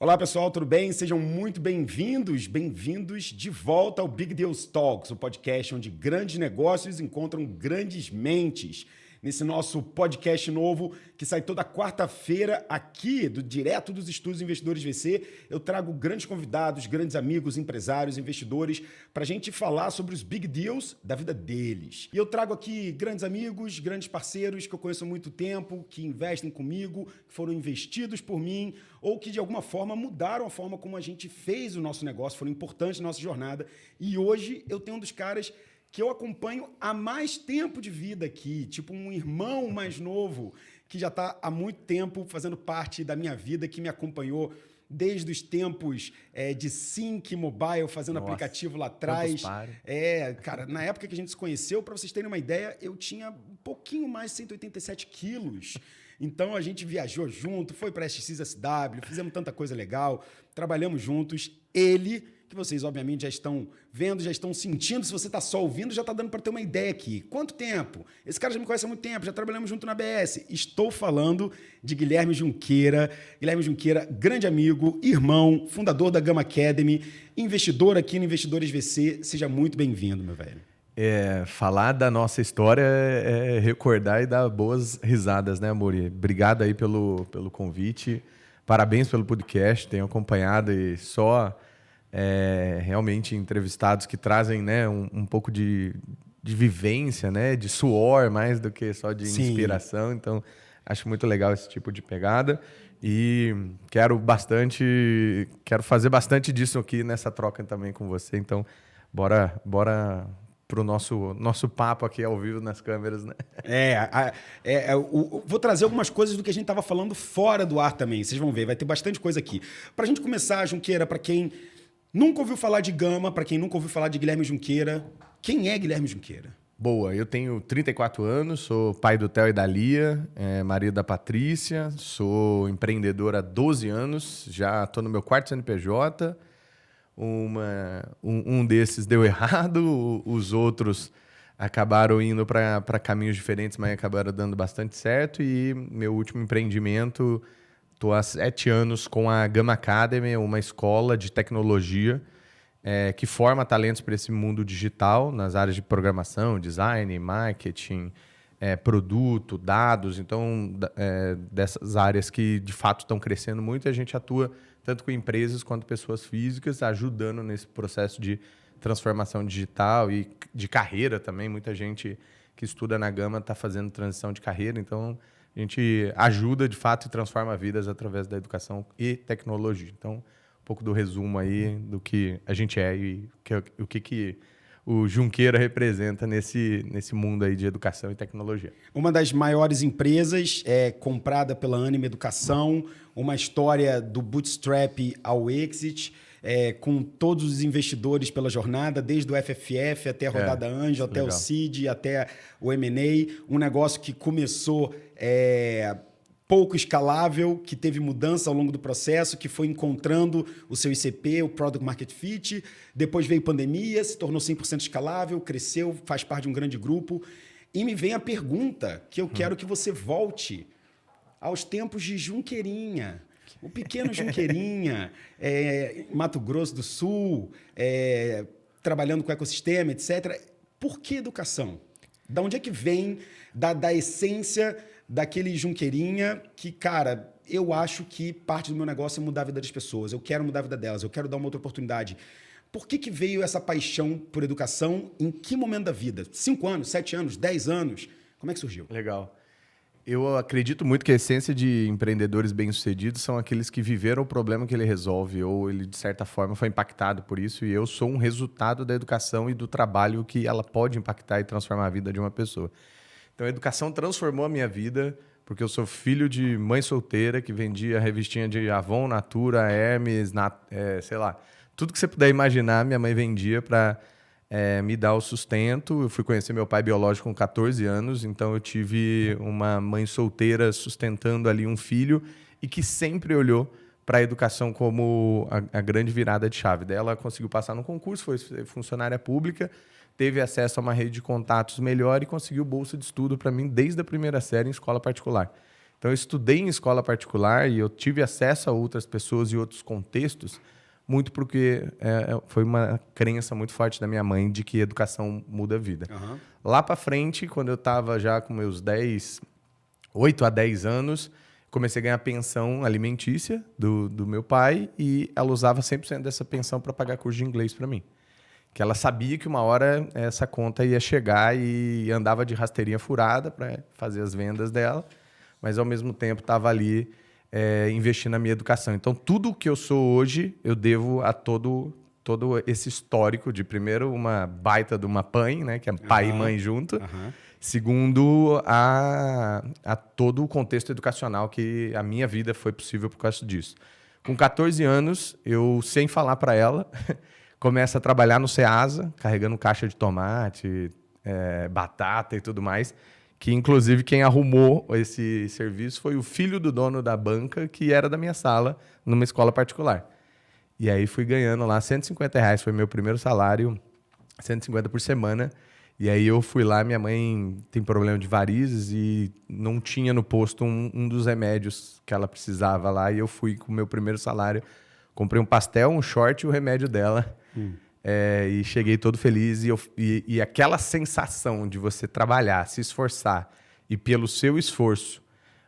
Olá pessoal, tudo bem? Sejam muito bem-vindos de volta ao Big Deals Talks, o podcast onde grandes negócios encontram grandes mentes. Nesse nosso podcast novo, que sai toda quarta-feira aqui, direto dos estúdios Investidores VC, eu trago grandes convidados, grandes amigos, empresários, investidores, para a gente falar sobre os big deals da vida deles. E eu trago aqui grandes amigos, grandes parceiros que eu conheço há muito tempo, que investem comigo, que foram investidos por mim, ou que de alguma forma mudaram a forma como a gente fez o nosso negócio, foram importantes na nossa jornada. E hoje eu tenho um dos caras que eu acompanho há mais tempo de vida aqui, tipo um irmão mais novo, que já está há muito tempo fazendo parte da minha vida, que me acompanhou desde os tempos de Sync Mobile, fazendo aplicativo lá atrás. Cara, na época que a gente se conheceu, para vocês terem uma ideia, eu tinha um pouquinho mais de 187 quilos. Então a gente viajou junto, foi para a SXSW, fizemos tanta coisa legal, trabalhamos juntos. Ele, que vocês obviamente já estão vendo, já estão sentindo, se você está só ouvindo, já está dando para ter uma ideia aqui. Quanto tempo? Esse cara já me conhece há muito tempo, já trabalhamos junto na ABS. Estou falando de Guilherme Junqueira. Guilherme Junqueira, grande amigo, irmão, fundador da Gama Academy, investidor aqui no Investidores VC. Seja muito bem-vindo, meu velho. Falar da nossa história é recordar e dar boas risadas, né, Amori? Obrigado aí pelo convite. Parabéns pelo podcast, tenho acompanhado e só realmente entrevistados que trazem, né, um pouco de vivência, né, de suor mais do que só de inspiração. Então, acho muito legal esse tipo de pegada e quero fazer bastante disso aqui nessa troca também com você. Então, bora pro nosso papo aqui ao vivo nas câmeras, né? Vou trazer algumas coisas do que a gente estava falando fora do ar também. Vocês vão ver, vai ter bastante coisa aqui. Para a gente começar, Junqueira, para quem nunca ouviu falar de Gama, para quem nunca ouviu falar de Guilherme Junqueira, quem é Guilherme Junqueira? Boa, eu tenho 34 anos, sou pai do Theo e da Lia, marido da Patrícia, sou empreendedor há 12 anos, já estou no meu quarto CNPJ. Um desses deu errado, os outros acabaram indo para caminhos diferentes, mas acabaram dando bastante certo. E meu último empreendimento, estou há 7 anos com a Gama Academy, uma escola de tecnologia que forma talentos para esse mundo digital, nas áreas de programação, design, marketing, produto, dados. Então, dessas áreas que de fato estão crescendo muito, a gente atua tanto com empresas quanto pessoas físicas, ajudando nesse processo de transformação digital e de carreira também. Muita gente que estuda na Gama está fazendo transição de carreira, então a gente ajuda de fato e transforma vidas através da educação e tecnologia. Então, um pouco do resumo aí do que a gente é e o que o Junqueira representa nesse mundo aí de educação e tecnologia. Uma das maiores empresas comprada pela Anima Educação, uma história do bootstrap ao exit, com todos os investidores pela jornada, desde o FFF até a rodada Anjo, até legal. O Seed, até o M&A, um negócio que começou pouco escalável, que teve mudança ao longo do processo, que foi encontrando o seu ICP, o Product Market Fit. Depois veio pandemia, se tornou 100% escalável, cresceu, faz parte de um grande grupo. E me vem a pergunta que eu quero que você volte aos tempos de Junqueirinha. O pequeno Junqueirinha, Mato Grosso do Sul, trabalhando com o ecossistema, etc. Por que educação? Da onde é que vem da essência daquele Junqueirinha que, cara, eu acho que parte do meu negócio é mudar a vida das pessoas. Eu quero mudar a vida delas, eu quero dar uma outra oportunidade. Por que veio essa paixão por educação? Em que momento da vida? 5 anos, 7 anos, 10 anos? Como é que surgiu? Legal. Eu acredito muito que a essência de empreendedores bem-sucedidos são aqueles que viveram o problema que ele resolve ou ele, de certa forma, foi impactado por isso. E eu sou um resultado da educação e do trabalho que ela pode impactar e transformar a vida de uma pessoa. Então, a educação transformou a minha vida, porque eu sou filho de mãe solteira que vendia revistinha de Avon, Natura, Hermes, sei lá. Tudo que você puder imaginar, minha mãe vendia para me dar o sustento. Eu fui conhecer meu pai biológico com 14 anos, então eu tive uma mãe solteira sustentando ali um filho e que sempre olhou para a educação como a grande virada de chave. Daí ela conseguiu passar no concurso, foi funcionária pública, teve acesso a uma rede de contatos melhor e conseguiu bolsa de estudo para mim desde a primeira série em escola particular. Então, eu estudei em escola particular e eu tive acesso a outras pessoas e outros contextos, muito porque foi uma crença muito forte da minha mãe de que educação muda a vida. Uhum. Lá para frente, quando eu estava já com meus 8 a 10 anos, comecei a ganhar pensão alimentícia do meu pai e ela usava 100% dessa pensão para pagar curso de inglês para mim. Que ela sabia que uma hora essa conta ia chegar e andava de rasteirinha furada para fazer as vendas dela, mas ao mesmo tempo estava ali investindo na minha educação. Então, tudo o que eu sou hoje, eu devo a todo esse histórico de, primeiro, uma baita de uma PAN, né, que é pai e mãe junto. Segundo, a todo o contexto educacional que a minha vida foi possível por causa disso. Com 14 anos, eu, sem falar para ela, começo a trabalhar no Ceasa, carregando caixa de tomate, batata e tudo mais, que inclusive quem arrumou esse serviço foi o filho do dono da banca, que era da minha sala, numa escola particular. E aí fui ganhando lá R$150, foi meu primeiro salário, 150 por semana. E aí eu fui lá, minha mãe tem problema de varizes e não tinha no posto um dos remédios que ela precisava lá. E eu fui com o meu primeiro salário, comprei um pastel, um short e o remédio dela. E cheguei todo feliz. E aquela sensação de você trabalhar, se esforçar e pelo seu esforço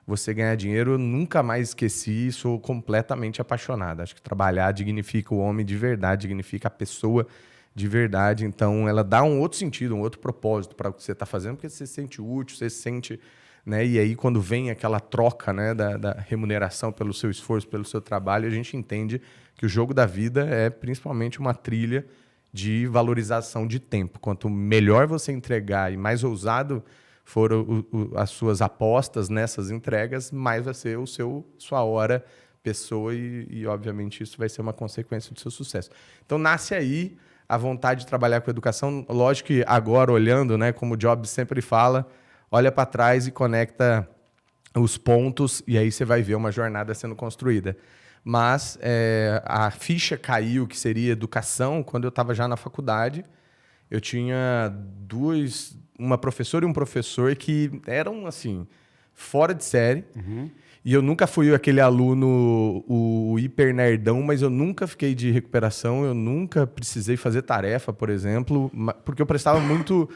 você ganhar dinheiro, eu nunca mais esqueci e sou completamente apaixonado. Acho que trabalhar dignifica o homem de verdade, dignifica a pessoa de verdade. Então, ela dá um outro sentido, um outro propósito para o que você está fazendo, porque você se sente útil, você se sente... Né? E aí, quando vem aquela troca, né, da remuneração pelo seu esforço, pelo seu trabalho, a gente entende que o jogo da vida é principalmente uma trilha de valorização de tempo. Quanto melhor você entregar e mais ousado for as suas apostas nessas entregas, mais vai ser sua hora, pessoa e, obviamente, isso vai ser uma consequência do seu sucesso. Então, nasce aí a vontade de trabalhar com educação. Lógico que agora, olhando, né, como o Jobs sempre fala, olha para trás e conecta os pontos e aí você vai ver uma jornada sendo construída. Mas a ficha caiu, que seria educação, quando eu estava já na faculdade. Eu tinha uma professora e um professor que eram, assim, fora de série. E eu nunca fui aquele aluno, o hiper nerdão, mas eu nunca fiquei de recuperação, eu nunca precisei fazer tarefa, por exemplo, porque eu prestava muito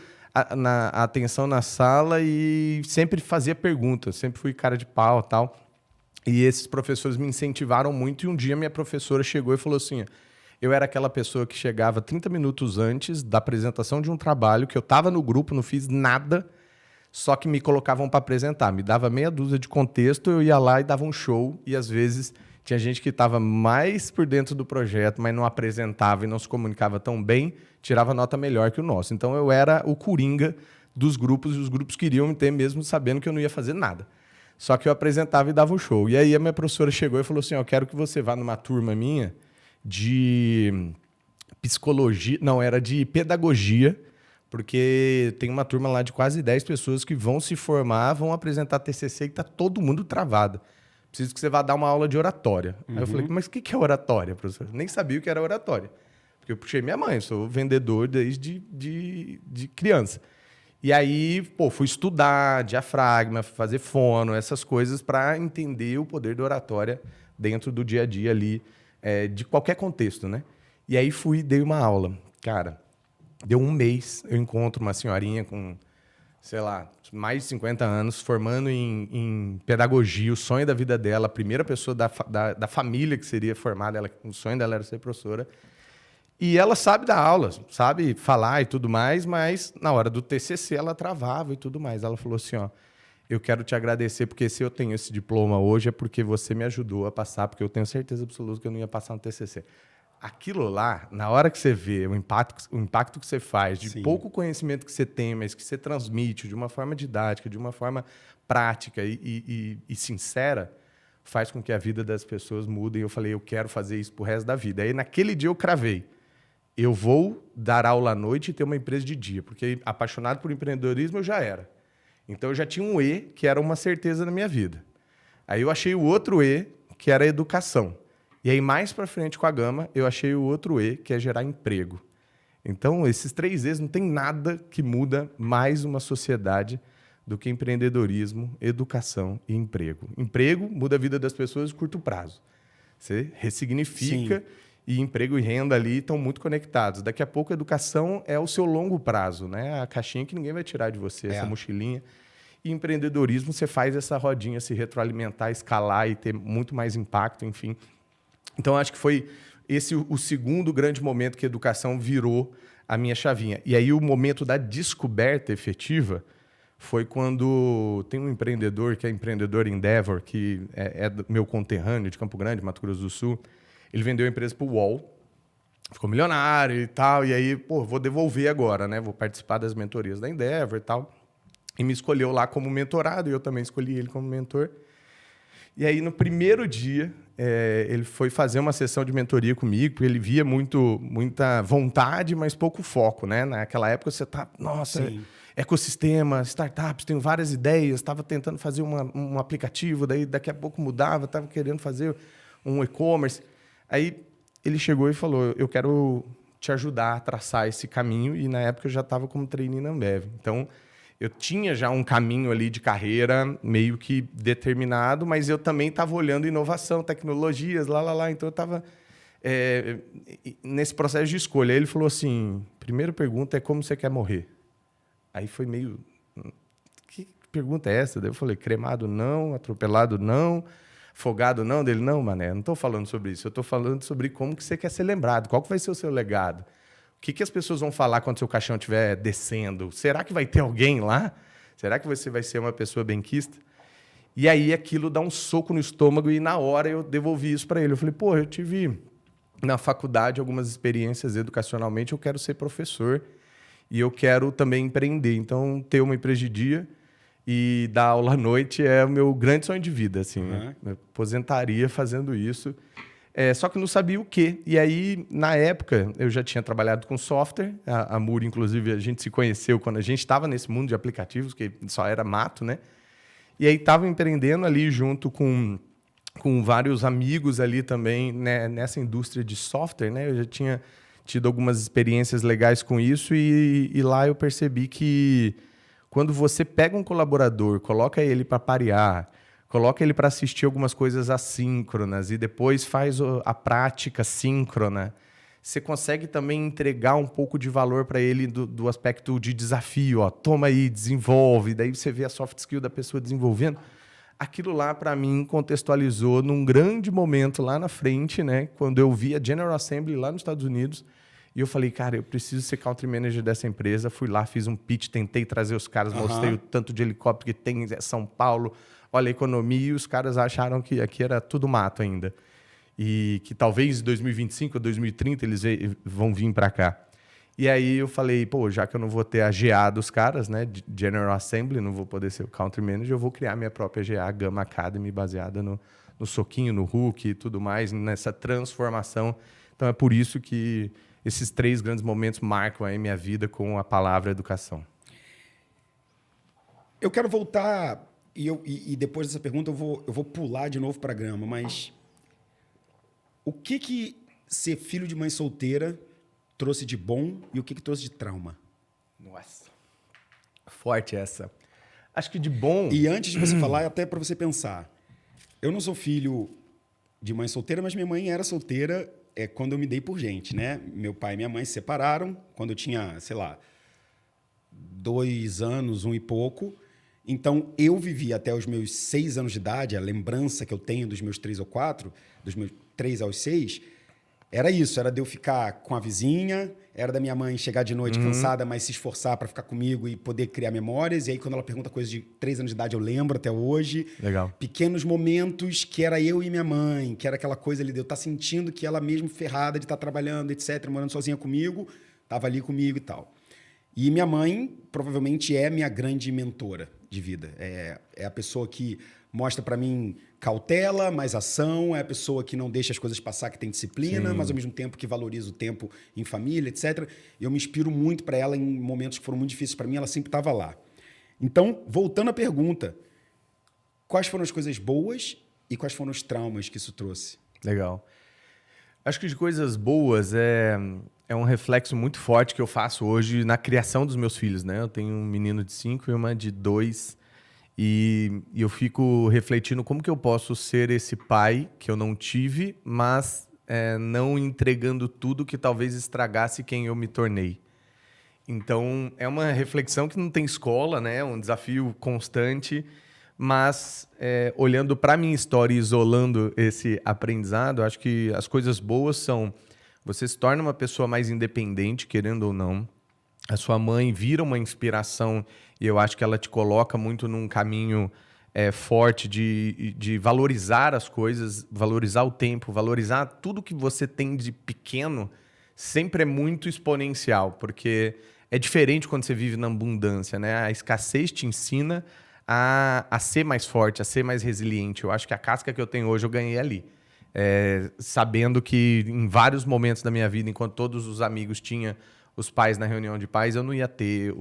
atenção na sala e sempre fazia perguntas, sempre fui cara de pau e tal. E esses professores me incentivaram muito e um dia minha professora chegou e falou assim... Eu era aquela pessoa que chegava 30 minutos antes da apresentação de um trabalho, que eu estava no grupo, não fiz nada, só que me colocavam para apresentar. Me dava meia dúzia de contexto, eu ia lá e dava um show. E, às vezes, tinha gente que estava mais por dentro do projeto, mas não apresentava e não se comunicava tão bem, tirava nota melhor que o nosso. Então, eu era o coringa dos grupos, e os grupos queriam me ter mesmo sabendo que eu não ia fazer nada. Só que eu apresentava e dava um show. E aí, a minha professora chegou e falou assim, eu quero que você vá numa turma minha de psicologia, não, era de pedagogia, porque tem uma turma lá de quase 10 pessoas que vão se formar, vão apresentar TCC e está todo mundo travado. Preciso que você vá dar uma aula de oratória. Aí eu falei, mas o que é oratória, professor? Nem sabia o que era oratória. Porque eu puxei minha mãe, sou vendedor desde de criança. E aí, fui estudar diafragma, fazer fono, essas coisas para entender o poder da oratória dentro do dia a dia ali, de qualquer contexto, né? E aí dei uma aula. Cara, deu um mês, eu encontro uma senhorinha com, sei lá, mais de 50 anos, formando em pedagogia, o sonho da vida dela, a primeira pessoa da família que seria formada, o sonho dela era ser professora. E ela sabe dar aula, sabe falar e tudo mais, mas na hora do TCC ela travava e tudo mais. Ela falou assim, ó, eu quero te agradecer, porque se eu tenho esse diploma hoje é porque você me ajudou a passar, porque eu tenho certeza absoluta que eu não ia passar no TCC. Aquilo lá, na hora que você vê o impacto que você faz, de Sim. pouco conhecimento que você tem, mas que você transmite de uma forma didática, de uma forma prática e sincera, faz com que a vida das pessoas mude. E eu falei, eu quero fazer isso pro resto da vida. Aí, naquele dia, eu cravei. Eu vou dar aula à noite e ter uma empresa de dia, porque apaixonado por empreendedorismo eu já era. Então, eu já tinha um E, que era uma certeza na minha vida. Aí, eu achei o outro E, que era a educação. E aí, mais para frente com a Gama, eu achei o outro E, que é gerar emprego. Então, esses 3 E's, não tem nada que muda mais uma sociedade do que empreendedorismo, educação e emprego. Emprego muda a vida das pessoas de curto prazo. Você ressignifica. Sim. E emprego e renda ali estão muito conectados. Daqui a pouco a educação é o seu longo prazo, né? A caixinha que ninguém vai tirar de você, essa mochilinha. E empreendedorismo, você faz essa rodinha se retroalimentar, escalar e ter muito mais impacto, enfim. Então, acho que foi esse o segundo grande momento que a educação virou a minha chavinha. E aí o momento da descoberta efetiva foi quando tem um empreendedor, que é empreendedor Endeavor, que é meu conterrâneo de Campo Grande, Mato Grosso do Sul. Ele vendeu a empresa para o UOL, ficou milionário e tal, e aí, vou devolver agora, né? Vou participar das mentorias da Endeavor e tal. E me escolheu lá como mentorado, e eu também escolhi ele como mentor. E aí, no primeiro dia, ele foi fazer uma sessão de mentoria comigo, porque ele via muita vontade, mas pouco foco, né? Naquela época, você tá, nossa, ecossistema, startups, tenho várias ideias, estava tentando fazer um aplicativo, daí daqui a pouco mudava, estava querendo fazer um e-commerce. Aí ele chegou e falou, eu quero te ajudar a traçar esse caminho, e na época eu já estava como trainee na Ambev. Então, eu tinha já um caminho ali de carreira meio que determinado, mas eu também estava olhando inovação, tecnologias, lá. Então, eu estava nesse processo de escolha. Aí ele falou assim, primeira pergunta é como você quer morrer? Aí foi meio... Que pergunta é essa? Daí eu falei, cremado não, atropelado não... Afogado não? Dele, não, mané, não estou falando sobre isso. Eu estou falando sobre como que você quer ser lembrado. Qual que vai ser o seu legado? O que as pessoas vão falar quando seu caixão estiver descendo? Será que vai ter alguém lá? Será que você vai ser uma pessoa benquista? E aí aquilo dá um soco no estômago e na hora eu devolvi isso para ele. Eu falei, eu tive na faculdade algumas experiências educacionalmente, eu quero ser professor e eu quero também empreender. Então, ter uma empresa de dia e dar aula à noite é o meu grande sonho de vida, assim. Eu aposentaria fazendo isso. Só que não sabia o quê. E aí, na época, eu já tinha trabalhado com software. A Muri, inclusive, a gente se conheceu quando a gente estava nesse mundo de aplicativos, que só era mato, né? E aí estava empreendendo ali junto com vários amigos ali também, né, nessa indústria de software, né? Eu já tinha tido algumas experiências legais com isso e lá eu percebi que quando você pega um colaborador, coloca ele para parear, coloca ele para assistir algumas coisas assíncronas e depois faz a prática síncrona, você consegue também entregar um pouco de valor para ele do aspecto de desafio. Ó, toma aí, desenvolve. Daí você vê a soft skill da pessoa desenvolvendo. Aquilo lá, para mim, contextualizou num grande momento lá na frente, né, quando eu vi a General Assembly lá nos Estados Unidos. E eu falei, cara, eu preciso ser country manager dessa empresa. Fui lá, fiz um pitch, tentei trazer os caras, mostrei o tanto de helicóptero que tem em São Paulo, olha a economia, e os caras acharam que aqui era tudo mato ainda. E que talvez em 2025 ou 2030 eles vão vir para cá. E aí eu falei, já que eu não vou ter a GA dos caras, né, General Assembly, não vou poder ser o country manager, eu vou criar minha própria GA, Gama Academy, baseada no soquinho, no hook e tudo mais, nessa transformação. Então é por isso que esses 3 grandes momentos marcam aí minha vida com a palavra educação. Eu quero voltar, e depois dessa pergunta eu vou pular de novo para a grama, mas o que ser filho de mãe solteira trouxe de bom e o que trouxe de trauma? Nossa, forte essa. Acho que de bom... E antes de você falar, até para você pensar, eu não sou filho de mãe solteira, mas minha mãe era solteira quando eu me dei por gente, né? Meu pai e minha mãe se separaram quando eu tinha, 2 anos, 1 e pouco. Então, eu vivi até os meus 6 anos de idade, a lembrança que eu tenho dos meus 3 ou 4, dos meus 3 aos 6, era isso, era de eu ficar com a vizinha, era da minha mãe chegar de noite cansada, mas se esforçar para ficar comigo e poder criar memórias. E aí, quando ela pergunta coisas de 3 anos de idade, eu lembro até hoje. Legal. Pequenos momentos que era eu e minha mãe, que era aquela coisa ali de eu estar sentindo que ela mesmo ferrada de estar trabalhando, etc., morando sozinha comigo, estava ali comigo e tal. E minha mãe provavelmente é minha grande mentora de vida. É a pessoa que mostra para mim cautela, mais ação, é a pessoa que não deixa as coisas passar, que tem disciplina, Sim. mas ao mesmo tempo que valoriza o tempo em família, etc. Eu me inspiro muito para ela em momentos que foram muito difíceis para mim, ela sempre estava lá. Então, voltando à pergunta, quais foram as coisas boas e quais foram os traumas que isso trouxe? Legal. Acho que de coisas boas é um reflexo muito forte que eu faço hoje na criação dos meus filhos, né? Eu tenho um menino de 5 e uma de 2 e eu fico refletindo como que eu posso ser esse pai que eu não tive, mas não entregando tudo que talvez estragasse quem eu me tornei. Então, é uma reflexão que não tem escola, né? É um desafio constante, mas olhando para a minha história e isolando esse aprendizado, acho que as coisas boas são: você se torna uma pessoa mais independente, querendo ou não. A sua mãe vira uma inspiração e eu acho que ela te coloca muito num caminho forte de valorizar as coisas, valorizar o tempo, valorizar tudo que você tem de pequeno. Sempre é muito exponencial, porque é diferente quando você vive na abundância, né? A escassez te ensina a ser mais forte, a ser mais resiliente. Eu acho que a casca que eu tenho hoje eu ganhei ali. Sabendo que em vários momentos da minha vida, enquanto todos os amigos tinham os pais na reunião de pais, eu não ia ter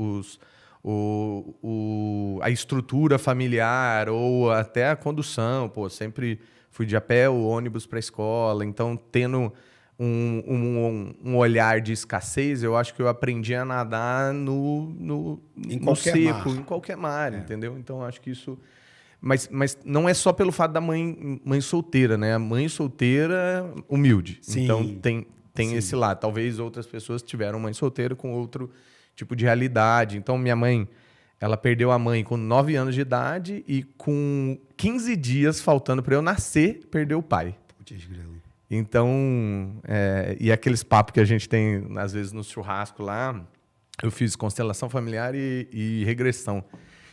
a estrutura familiar ou até a condução. Pô, sempre fui de a pé, o ônibus para a escola. Então, tendo um olhar de escassez, eu acho que eu aprendi a nadar no seco, em qualquer mar, entendeu? Então, acho que isso... Mas não é só pelo fato da mãe solteira, né? A mãe solteira humilde. Sim. Então, tem esse lado. Talvez outras pessoas tiveram mãe solteira com outro tipo de realidade. Então, minha mãe, ela perdeu a mãe com 9 anos de idade e com 15 dias faltando para eu nascer, perdeu o pai. Putz, grilo. Então, e aqueles papos que a gente tem, às vezes, no churrasco lá, eu fiz constelação familiar e regressão.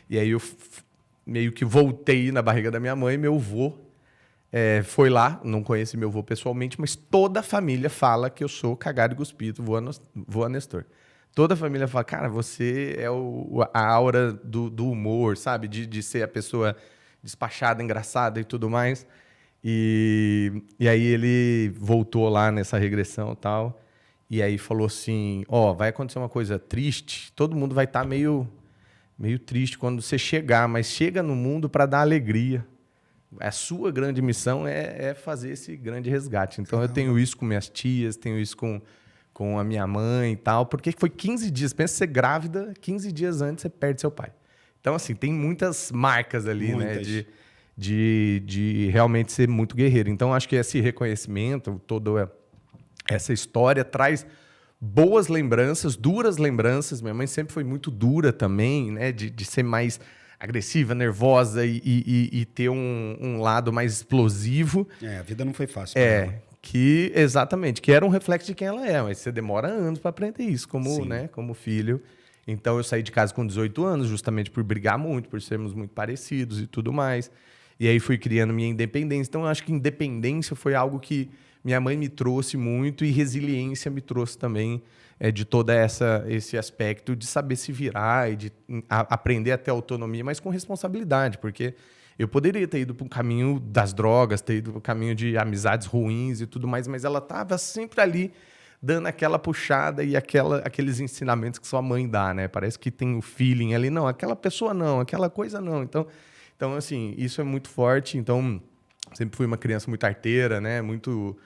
E aí eu meio que voltei na barriga da minha mãe, meu avô foi lá, não conheci meu avô pessoalmente, mas toda a família fala que eu sou cagado e cuspido, vô Nestor. Toda a família fala, cara, você é a aura do humor, sabe? De ser a pessoa despachada, engraçada e tudo mais. E aí ele voltou lá nessa regressão e tal, e aí falou assim, vai acontecer uma coisa triste, todo mundo vai estar meio triste quando você chegar, mas chega no mundo para dar alegria. A sua grande missão é fazer esse grande resgate. Então, eu tenho isso com minhas tias, tenho isso com a minha mãe e tal, porque foi 15 dias. Pensa ser grávida, 15 dias antes você perde seu pai. Então, assim, tem muitas marcas ali, né? De realmente ser muito guerreiro. Então, acho que esse reconhecimento, toda essa história traz boas lembranças, duras lembranças. Minha mãe sempre foi muito dura também, né? De ser mais agressiva, nervosa e ter um lado mais explosivo. A vida não foi fácil pra ela. Exatamente, que era um reflexo de quem ela é, mas você demora anos para aprender isso como filho. Então, eu saí de casa com 18 anos, justamente por brigar muito, por sermos muito parecidos e tudo mais. E aí fui criando minha independência. Então, eu acho que independência foi algo que minha mãe me trouxe muito e resiliência me trouxe também, de todo esse aspecto de saber se virar e de aprender a ter autonomia, mas com responsabilidade, porque eu poderia ter ido para o caminho das drogas, ter ido para o caminho de amizades ruins e tudo mais, mas ela estava sempre ali dando aquela puxada e aqueles ensinamentos que sua mãe dá, né? Parece que tem o feeling ali, não, aquela pessoa não, aquela coisa não. Então, assim, isso é muito forte. Então, sempre fui uma criança muito arteira, né? Muito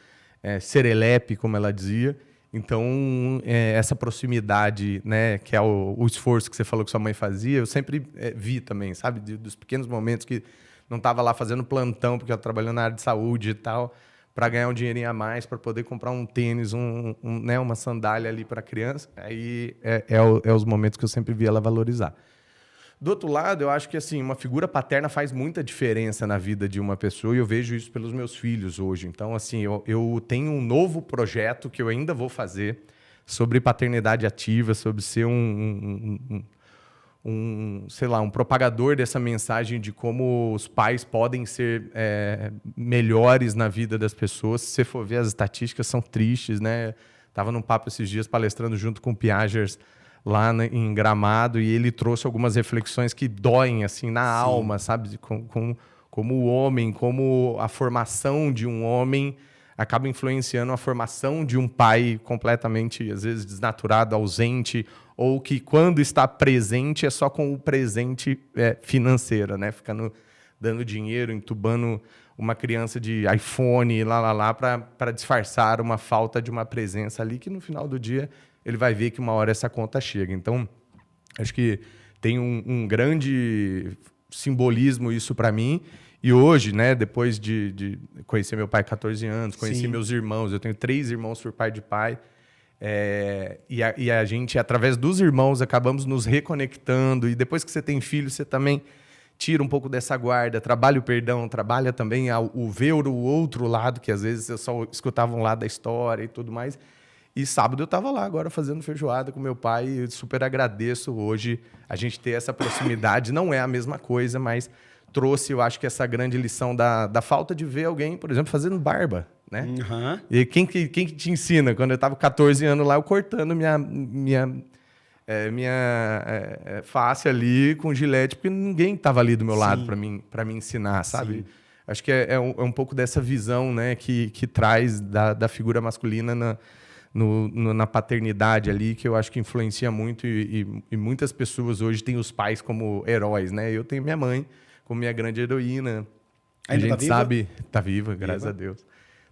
serelepe, como ela dizia. Então, essa proximidade, né? Que é o esforço que você falou que sua mãe fazia, eu sempre vi também, sabe? Dos pequenos momentos que não estava lá fazendo plantão, porque eu trabalhando na área de saúde e tal, para ganhar um dinheirinho a mais, para poder comprar um tênis, né? Uma sandália ali para a criança. Aí os momentos que eu sempre vi ela valorizar. Do outro lado, eu acho que assim, uma figura paterna faz muita diferença na vida de uma pessoa e eu vejo isso pelos meus filhos hoje. Então, assim, eu tenho um novo projeto que eu ainda vou fazer sobre paternidade ativa, sobre ser sei lá, um propagador dessa mensagem de como os pais podem ser melhores na vida das pessoas. Se você for ver, as estatísticas são tristes, né? Estava num papo esses dias palestrando junto com o Piaget lá em Gramado, e ele trouxe algumas reflexões que doem assim na alma, sabe? Como o homem, como a formação de um homem acaba influenciando a formação de um pai completamente, às vezes, desnaturado, ausente, ou que quando está presente é só com o presente financeiro, né? Ficando dando dinheiro, entubando uma criança de iPhone, para disfarçar uma falta de uma presença ali, que no final do dia ele vai ver que uma hora essa conta chega. Então, acho que tem um grande simbolismo isso para mim. E hoje, né, depois de conhecer meu pai 14 anos, conheci meus irmãos, eu tenho 3 irmãos por pai de pai, e a gente, através dos irmãos, acabamos nos reconectando. E depois que você tem filho, você também tira um pouco dessa guarda, trabalha o perdão, trabalha também o ver o outro lado, que às vezes eu só escutava um lado da história e tudo mais. E sábado eu estava lá agora fazendo feijoada com meu pai e eu super agradeço hoje a gente ter essa proximidade. Não é a mesma coisa, mas trouxe, eu acho que essa grande lição da falta de ver alguém, por exemplo, fazendo barba, né? Uhum. E quem que te ensina? Quando eu estava com 14 anos lá, eu cortando minha face ali com gilete, porque ninguém estava ali do meu lado para me ensinar, sabe? Sim. Acho que é um pouco dessa visão, né, que traz da figura masculina na paternidade ali, que eu acho que influencia muito e muitas pessoas hoje têm os pais como heróis, né? Eu tenho minha mãe como minha grande heroína. Ainda a gente tá viva? sabe, tá viva, graças a Deus.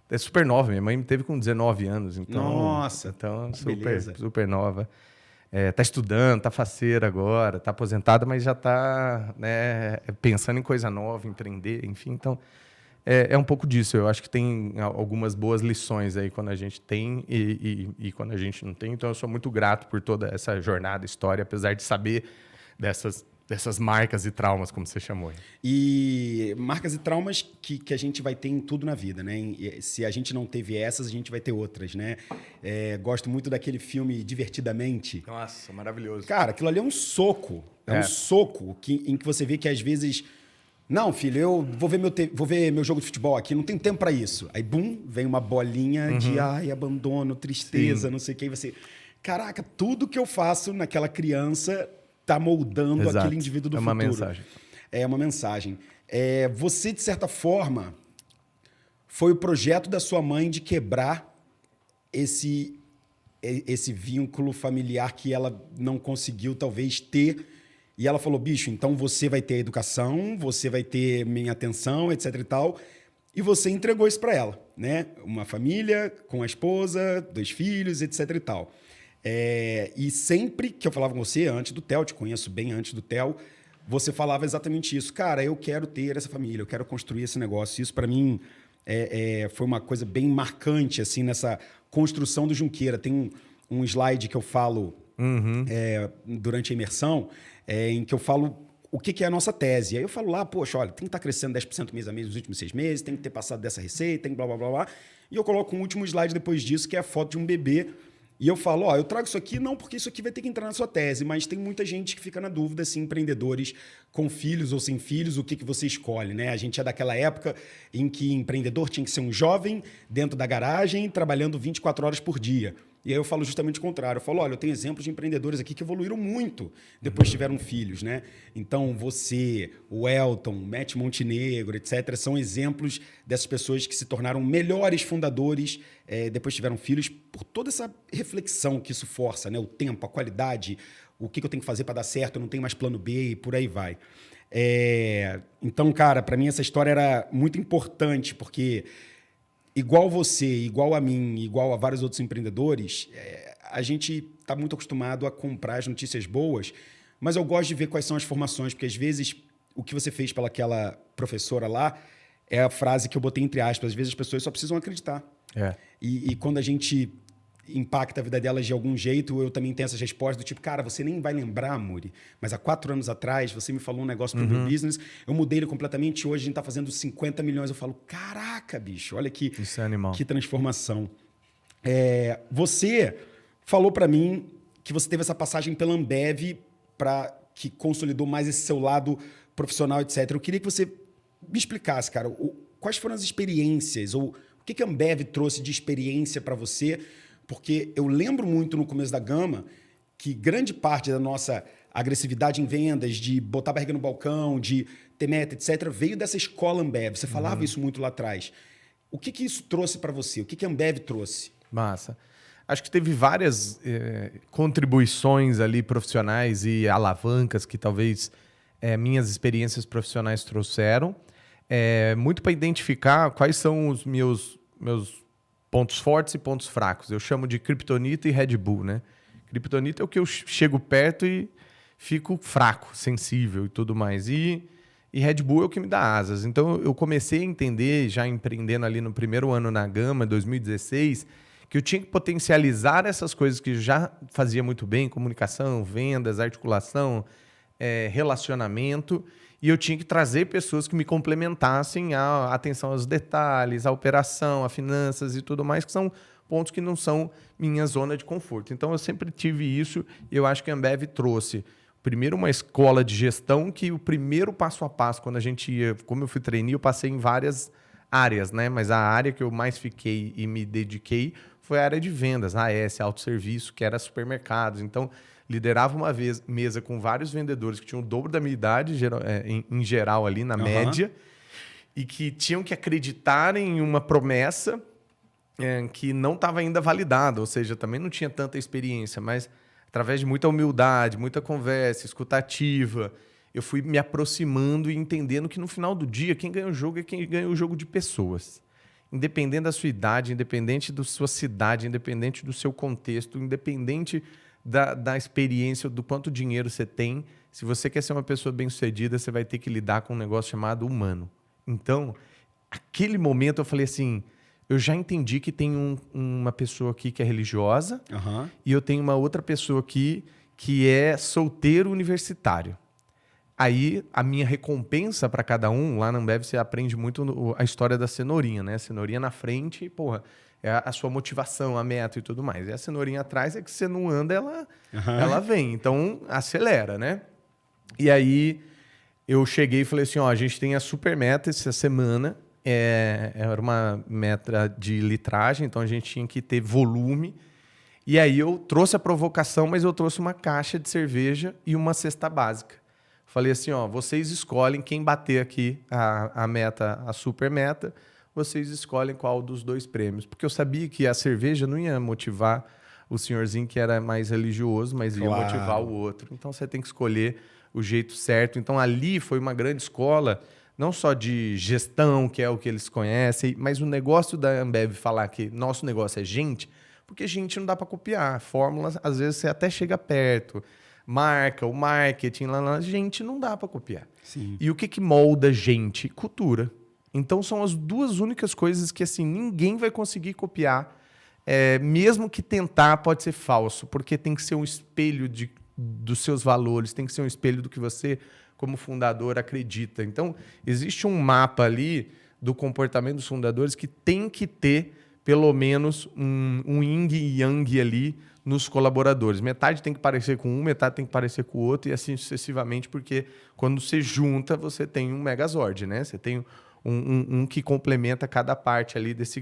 É super nova, minha mãe me teve com 19 anos, então... Nossa, então beleza. super nova. Tá estudando, tá faceira agora, tá aposentada, mas já tá, né, pensando em coisa nova, empreender, enfim, então... É um pouco disso. Eu acho que tem algumas boas lições aí quando a gente tem e quando a gente não tem. Então, eu sou muito grato por toda essa jornada, história, apesar de saber dessas marcas e traumas, como você chamou. E marcas e traumas que a gente vai ter em tudo na vida, né? E se a gente não teve essas, a gente vai ter outras, né? Gosto muito daquele filme Divertidamente. Nossa, maravilhoso. Cara, aquilo ali é um soco. É um soco em que você vê que, às vezes... Não, filho, eu vou ver meu jogo de futebol aqui, não tenho tempo para isso. Aí, bum, vem uma bolinha de abandono, tristeza, não sei o que. E você, caraca, tudo que eu faço naquela criança tá moldando aquele indivíduo do futuro. É uma mensagem. É uma mensagem. Você, de certa forma, foi o projeto da sua mãe de quebrar esse vínculo familiar que ela não conseguiu, talvez, ter. E ela falou, bicho, então você vai ter educação, você vai ter minha atenção, etc e tal. E você entregou isso para ela, né? Uma família com a esposa, 2 filhos, etc e tal. E sempre que eu falava com você, antes do Theo, te conheço bem antes do Theo, você falava exatamente isso. Cara, eu quero ter essa família, eu quero construir esse negócio. Isso, para mim, foi uma coisa bem marcante, assim, nessa construção do Junqueira. Tem um slide que eu falo durante a imersão, em que eu falo o que é a nossa tese. Aí eu falo lá, poxa, olha, tem que estar crescendo 10% mês a mês nos últimos 6 meses, tem que ter passado dessa receita, tem que blá, blá, blá, blá. E eu coloco um último slide depois disso, que é a foto de um bebê. E eu falo, eu trago isso aqui não porque isso aqui vai ter que entrar na sua tese, mas tem muita gente que fica na dúvida se empreendedores com filhos ou sem filhos, o que você escolhe, né? A gente é daquela época em que empreendedor tinha que ser um jovem dentro da garagem, trabalhando 24 horas por dia. E aí eu falo justamente o contrário. Eu falo, olha, eu tenho exemplos de empreendedores aqui que evoluíram muito depois que tiveram filhos, né? Então, você, o Elton, Matt Montenegro, etc., são exemplos dessas pessoas que se tornaram melhores fundadores depois que tiveram filhos, por toda essa reflexão que isso força, né? O tempo, a qualidade, o que eu tenho que fazer para dar certo, eu não tenho mais plano B e por aí vai. Então, cara, para mim essa história era muito importante, porque... igual você, igual a mim, igual a vários outros empreendedores, a gente está muito acostumado a comprar as notícias boas, mas eu gosto de ver quais são as formações, porque às vezes o que você fez pelaquela professora lá é a frase que eu botei entre aspas. Às vezes as pessoas só precisam acreditar. E quando a gente impacta a vida delas de algum jeito, eu também tenho essas respostas do tipo, cara, você nem vai lembrar, Muri, mas há 4 anos atrás você me falou um negócio pro meu business, eu mudei ele completamente, hoje a gente tá fazendo 50 milhões. Eu falo, caraca, bicho, olha que, isso é animal. Que transformação. Você falou para mim que você teve essa passagem pela Ambev que consolidou mais esse seu lado profissional, etc. Eu queria que você me explicasse, cara, quais foram as experiências, ou o que a Ambev trouxe de experiência para você. Porque eu lembro muito no começo da Gama que grande parte da nossa agressividade em vendas, de botar a barriga no balcão, de ter meta, etc., veio dessa escola Ambev. Você falava isso muito lá atrás. O que isso trouxe para você? O que a Ambev trouxe? Massa. Acho que teve várias contribuições ali profissionais e alavancas que talvez minhas experiências profissionais trouxeram. muito para identificar quais são os meus pontos fortes e pontos fracos. Eu chamo de Kryptonita e Red Bull, né? Kryptonita é o que eu chego perto e fico fraco, sensível e tudo mais. E Red Bull é o que me dá asas. Então, eu comecei a entender, já empreendendo ali no primeiro ano na Gama, 2016, que eu tinha que potencializar essas coisas que eu já fazia muito bem, comunicação, vendas, articulação, relacionamento, e eu tinha que trazer pessoas que me complementassem a atenção aos detalhes, a operação, a finanças e tudo mais, que são pontos que não são minha zona de conforto. Então, eu sempre tive isso e eu acho que a Ambev trouxe, primeiro, uma escola de gestão que o primeiro passo a passo, quando a gente ia, como eu fui trainee, eu passei em várias áreas, né? Mas a área que eu mais fiquei e me dediquei foi a área de vendas, AS, autosserviço, que era supermercados. Então, liderava uma mesa com vários vendedores que tinham o dobro da minha idade, em geral ali, na média, e que tinham que acreditar em uma promessa que não estava ainda validada, ou seja, também não tinha tanta experiência, mas através de muita humildade, muita conversa, escutativa, eu fui me aproximando e entendendo que no final do dia, quem ganha o jogo é quem ganha o jogo de pessoas. Independente da sua idade, independente da sua cidade, independente do seu contexto, independente da experiência, do quanto dinheiro você tem, se você quer ser uma pessoa bem-sucedida, você vai ter que lidar com um negócio chamado humano. Então, aquele momento eu falei assim, eu já entendi que tem uma pessoa aqui que é religiosa e eu tenho uma outra pessoa aqui que é solteiro universitário. Aí, a minha recompensa para cada um, lá na Ambev, você aprende muito a história da cenourinha, né? A cenourinha na frente, porra, é a sua motivação, a meta e tudo mais. E a cenourinha atrás é que você não anda, ela vem. Então, acelera, né? E aí, eu cheguei e falei assim, ó, a gente tem a super meta essa semana. Era uma meta de litragem, então a gente tinha que ter volume. E aí, eu trouxe a provocação, mas eu trouxe uma caixa de cerveja e uma cesta básica. Falei assim, ó, vocês escolhem quem bater aqui a meta, a super meta, vocês escolhem qual dos dois prêmios. Porque eu sabia que a cerveja não ia motivar o senhorzinho que era mais religioso, mas ia motivar o outro. Então, você tem que escolher o jeito certo. Então, ali foi uma grande escola, não só de gestão, que é o que eles conhecem, mas o negócio da Ambev falar que nosso negócio é gente, porque gente não dá para copiar. Fórmulas, às vezes, você até chega perto. Marca, o marketing, gente não dá para copiar. Sim. E o que molda gente? Cultura. Então, são as duas únicas coisas que assim ninguém vai conseguir copiar. Mesmo que tentar, pode ser falso, porque tem que ser um espelho dos seus valores, tem que ser um espelho do que você, como fundador, acredita. Então, existe um mapa ali do comportamento dos fundadores que tem que ter, pelo menos, um yin e yang ali nos colaboradores. Metade tem que parecer com um, metade tem que parecer com o outro, e assim sucessivamente, porque quando você junta, você tem um megazord, né? Você tem um que complementa cada parte ali dessa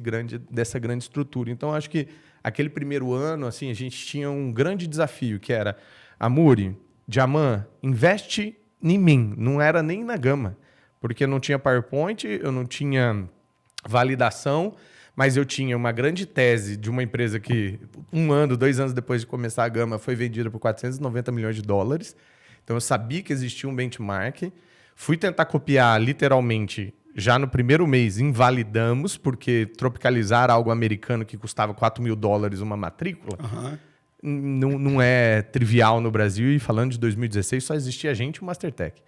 grande estrutura. Então, acho que aquele primeiro ano, assim, a gente tinha um grande desafio, que era, Amuri, Diamant, investe em mim. Não era nem na Gama, porque não tinha PowerPoint, eu não tinha validação, mas eu tinha uma grande tese de uma empresa que, 1 ano, 2 anos depois de começar a Gama, foi vendida por $490 milhões. Então, eu sabia que existia um benchmark. Fui tentar copiar, literalmente, já no primeiro mês, invalidamos, porque tropicalizar algo americano que custava $4 mil uma matrícula não é trivial no Brasil. E falando de 2016, só existia a gente e o Mastertech.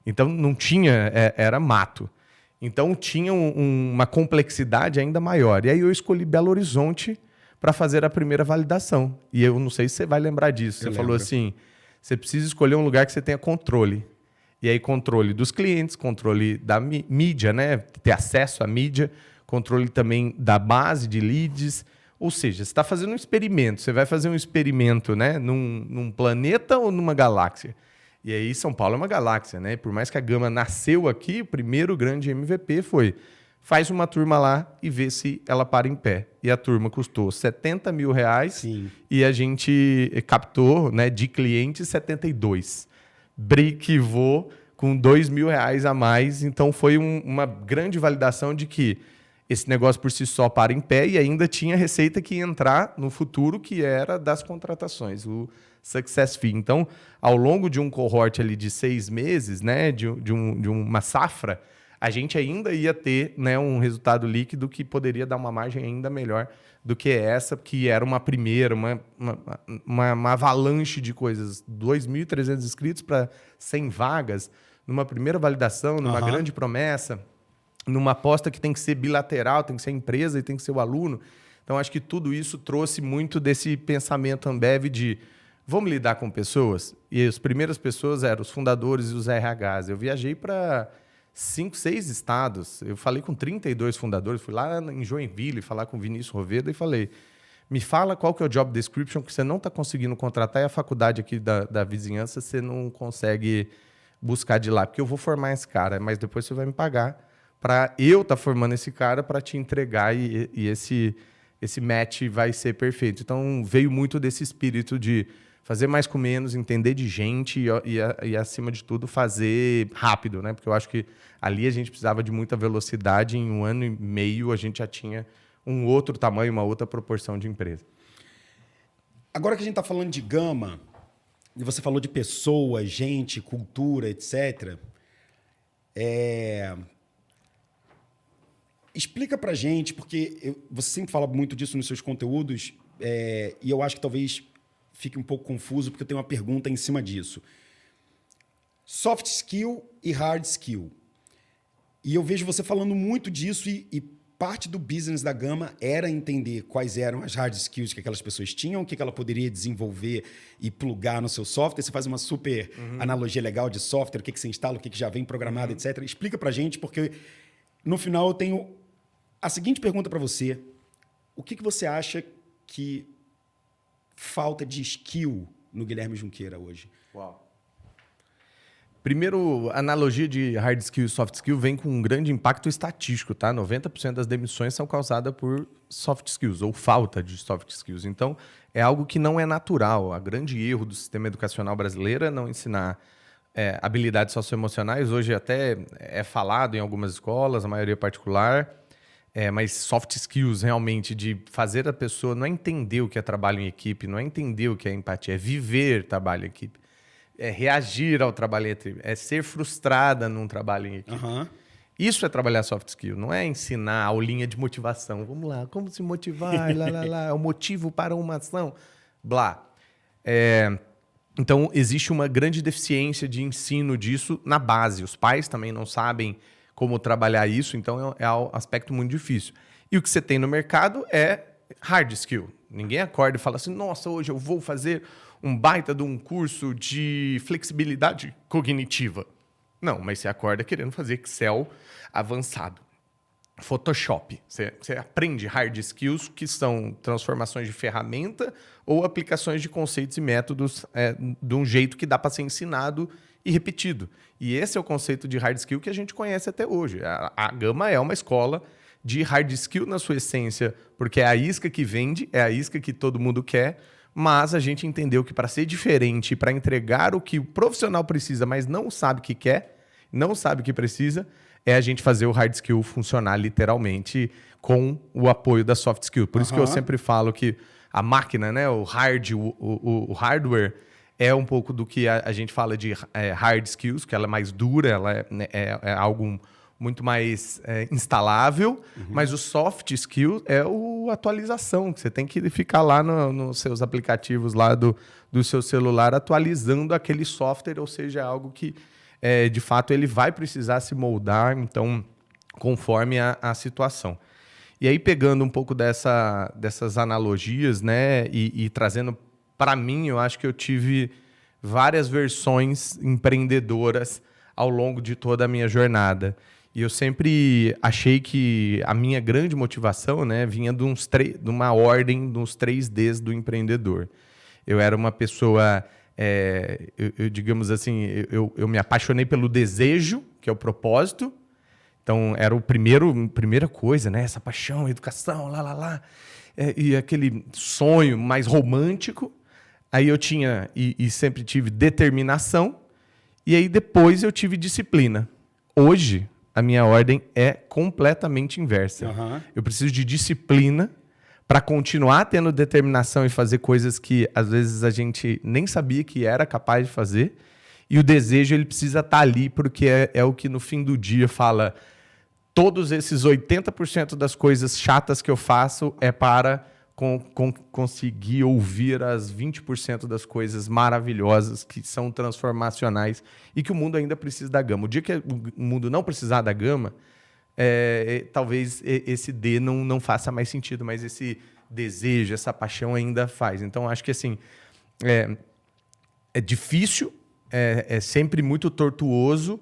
Então, não tinha, era mato. Então, tinha uma complexidade ainda maior. E aí eu escolhi Belo Horizonte para fazer a primeira validação. E eu não sei se você vai lembrar disso. Você falou assim, você precisa escolher um lugar que você tenha controle. E aí, controle dos clientes, controle da mídia, né? Ter acesso à mídia, controle também da base de leads. Ou seja, você está fazendo um experimento. Você vai fazer um experimento, né? Num planeta ou numa galáxia? E aí, São Paulo é uma galáxia, né? Por mais que a Gama nasceu aqui, o primeiro grande MVP foi faz uma turma lá e vê se ela para em pé. E a turma custou R$70 mil. Sim. E a gente captou, né, de clientes 72. Breakivou com R$2 mil a mais. Então, foi uma grande validação de que esse negócio por si só para em pé e ainda tinha receita que ia entrar no futuro, que era das contratações, o Success Fee. Então, ao longo de um cohort ali de 6 meses, né, de uma safra, a gente ainda ia ter, né, um resultado líquido que poderia dar uma margem ainda melhor do que essa, que era uma primeira, uma avalanche de coisas. 2.300 inscritos para 100 vagas, numa primeira validação, numa grande promessa, numa aposta que tem que ser bilateral, tem que ser a empresa e tem que ser o aluno. Então, acho que tudo isso trouxe muito desse pensamento Ambev de vamos lidar com pessoas? E as primeiras pessoas eram os fundadores e os RHs. Eu viajei para 5, 6 estados. Eu falei com 32 fundadores. Fui lá em Joinville falar com o Vinícius Roveda e falei, me fala qual que é o job description que você não está conseguindo contratar e a faculdade aqui da vizinhança você não consegue buscar de lá, porque eu vou formar esse cara, mas depois você vai me pagar para eu estar formando esse cara para te entregar e esse match vai ser perfeito. Então, veio muito desse espírito de fazer mais com menos, entender de gente e acima de tudo, fazer rápido, né? Porque eu acho que ali a gente precisava de muita velocidade. Em 1 ano e meio, a gente já tinha um outro tamanho, uma outra proporção de empresa. Agora que a gente está falando de gama, e você falou de pessoas, gente, cultura, etc., explica pra gente, porque você sempre fala muito disso nos seus conteúdos, e eu acho que talvez fique um pouco confuso, porque eu tenho uma pergunta em cima disso. Soft skill e hard skill. E eu vejo você falando muito disso, e parte do business da Gama era entender quais eram as hard skills que aquelas pessoas tinham, o que ela poderia desenvolver e plugar no seu software. Você faz uma super analogia legal de software, o que você instala, o que já vem programado, etc. Explica pra gente, porque no final eu tenho a seguinte pergunta para você. O que você acha que falta de skill no Guilherme Junqueira hoje? Uau. Primeiro, a analogia de hard skill e soft skill vem com um grande impacto estatístico, tá? 90% das demissões são causadas por soft skills ou falta de soft skills. Então, é algo que não é natural. O grande erro do sistema educacional brasileiro é não ensinar habilidades socioemocionais. Hoje até é falado em algumas escolas, a maioria particular, mas soft skills realmente de fazer a pessoa não é entender o que é trabalho em equipe, não é entender o que é empatia, é viver trabalho em equipe. É reagir ao trabalho em equipe, é ser frustrada num trabalho em equipe. Isso é trabalhar soft skill, não é ensinar aulinha de motivação. Vamos lá, como se motivar, é o motivo para uma ação, blá. Então, existe uma grande deficiência de ensino disso na base. Os pais também não sabem como trabalhar isso, então é um aspecto muito difícil. E o que você tem no mercado é hard skill. Ninguém acorda e fala assim, nossa, hoje eu vou fazer um baita de um curso de flexibilidade cognitiva. Não, mas você acorda querendo fazer Excel avançado. Photoshop. Você aprende hard skills, que são transformações de ferramenta ou aplicações de conceitos e métodos de um jeito que dá para ser ensinado e repetido. E esse é o conceito de hard skill que a gente conhece até hoje. A Gama é uma escola de hard skill na sua essência, porque é a isca que vende, é a isca que todo mundo quer, mas a gente entendeu que para ser diferente, para entregar o que o profissional precisa, mas não sabe o que quer, não sabe o que precisa, é a gente fazer o hard skill funcionar literalmente com o apoio da soft skill. Por isso que eu sempre falo que a máquina, né, o hardware, é um pouco do que a gente fala de hard skills, que ela é mais dura, ela é algo muito mais instalável, mas o soft skill é a atualização, que você tem que ficar lá nos seus aplicativos lá do seu celular atualizando aquele software, ou seja, algo que de fato ele vai precisar se moldar, então, conforme a situação. E aí, pegando um pouco dessas analogias, né, e trazendo para mim, eu acho que eu tive várias versões empreendedoras ao longo de toda a minha jornada. E eu sempre achei que a minha grande motivação, né, vinha de uma ordem dos 3Ds do empreendedor. Eu era uma pessoa, digamos assim, eu me apaixonei pelo desejo, que é o propósito. Então, era primeira coisa, né, essa paixão, educação, e aquele sonho mais romântico. Aí eu tinha, e sempre tive, determinação. E aí depois eu tive disciplina. Hoje, a minha ordem é completamente inversa. Eu preciso de disciplina para continuar tendo determinação e fazer coisas que, às vezes, a gente nem sabia que era capaz de fazer. E o desejo ele precisa estar ali, porque é o que no fim do dia fala: todos esses 80% das coisas chatas que eu faço é para conseguir ouvir as 20% das coisas maravilhosas que são transformacionais e que o mundo ainda precisa da gama. O dia que o mundo não precisar da gama, talvez esse D não faça mais sentido, mas esse desejo, essa paixão ainda faz. Então, acho que assim, é difícil, é sempre muito tortuoso,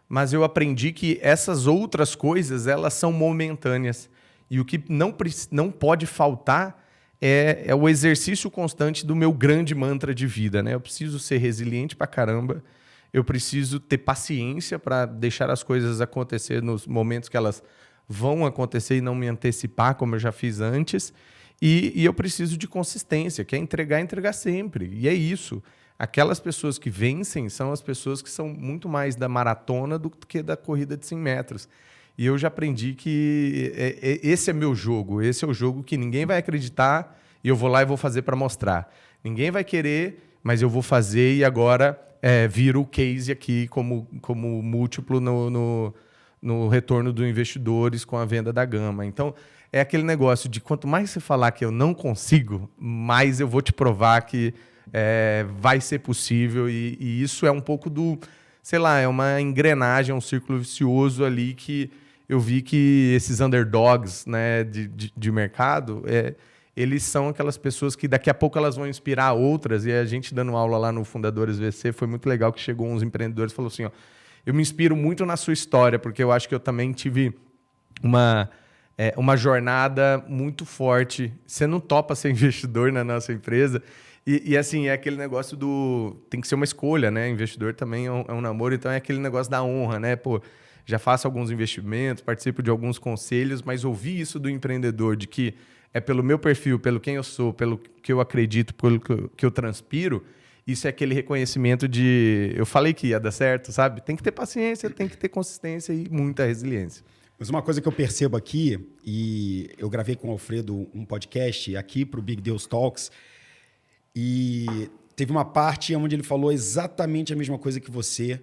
mas eu aprendi que essas outras coisas elas são momentâneas. E o que não pode faltar é o exercício constante do meu grande mantra de vida, né? Eu preciso ser resiliente pra caramba, eu preciso ter paciência para deixar as coisas acontecer nos momentos que elas vão acontecer e não me antecipar, como eu já fiz antes. E eu preciso de consistência, que é entregar sempre. E é isso. Aquelas pessoas que vencem são as pessoas que são muito mais da maratona do que da corrida de 100 metros. E eu já aprendi que esse é meu jogo. Esse é o jogo que ninguém vai acreditar e eu vou lá e vou fazer para mostrar. Ninguém vai querer, mas eu vou fazer e agora viro o case aqui como múltiplo no retorno dos investidores com a venda da Gama. Então, é aquele negócio de quanto mais você falar que eu não consigo, mais eu vou te provar que vai ser possível. E isso é um pouco do... sei lá, é uma engrenagem, um círculo vicioso ali que eu vi que esses underdogs, né, de mercado, eles são aquelas pessoas que daqui a pouco elas vão inspirar outras. E a gente dando aula lá no Fundadores VC, foi muito legal que chegou uns empreendedores e falou assim, ó, eu me inspiro muito na sua história, porque eu acho que eu também tive uma jornada muito forte. Você não topa ser investidor na nossa empresa. E assim, é aquele negócio tem que ser uma escolha, né? Investidor também é um namoro, então é aquele negócio da honra, né? Pô, já faço alguns investimentos, participo de alguns conselhos, mas ouvir isso do empreendedor, de que é pelo meu perfil, pelo quem eu sou, pelo que eu acredito, pelo que eu transpiro, isso é aquele reconhecimento de... eu falei que ia dar certo, sabe? Tem que ter paciência, tem que ter consistência e muita resiliência. Mas uma coisa que eu percebo aqui, e eu gravei com o Alfredo um podcast aqui para o Big Deals Talks, e teve uma parte onde ele falou exatamente a mesma coisa que você,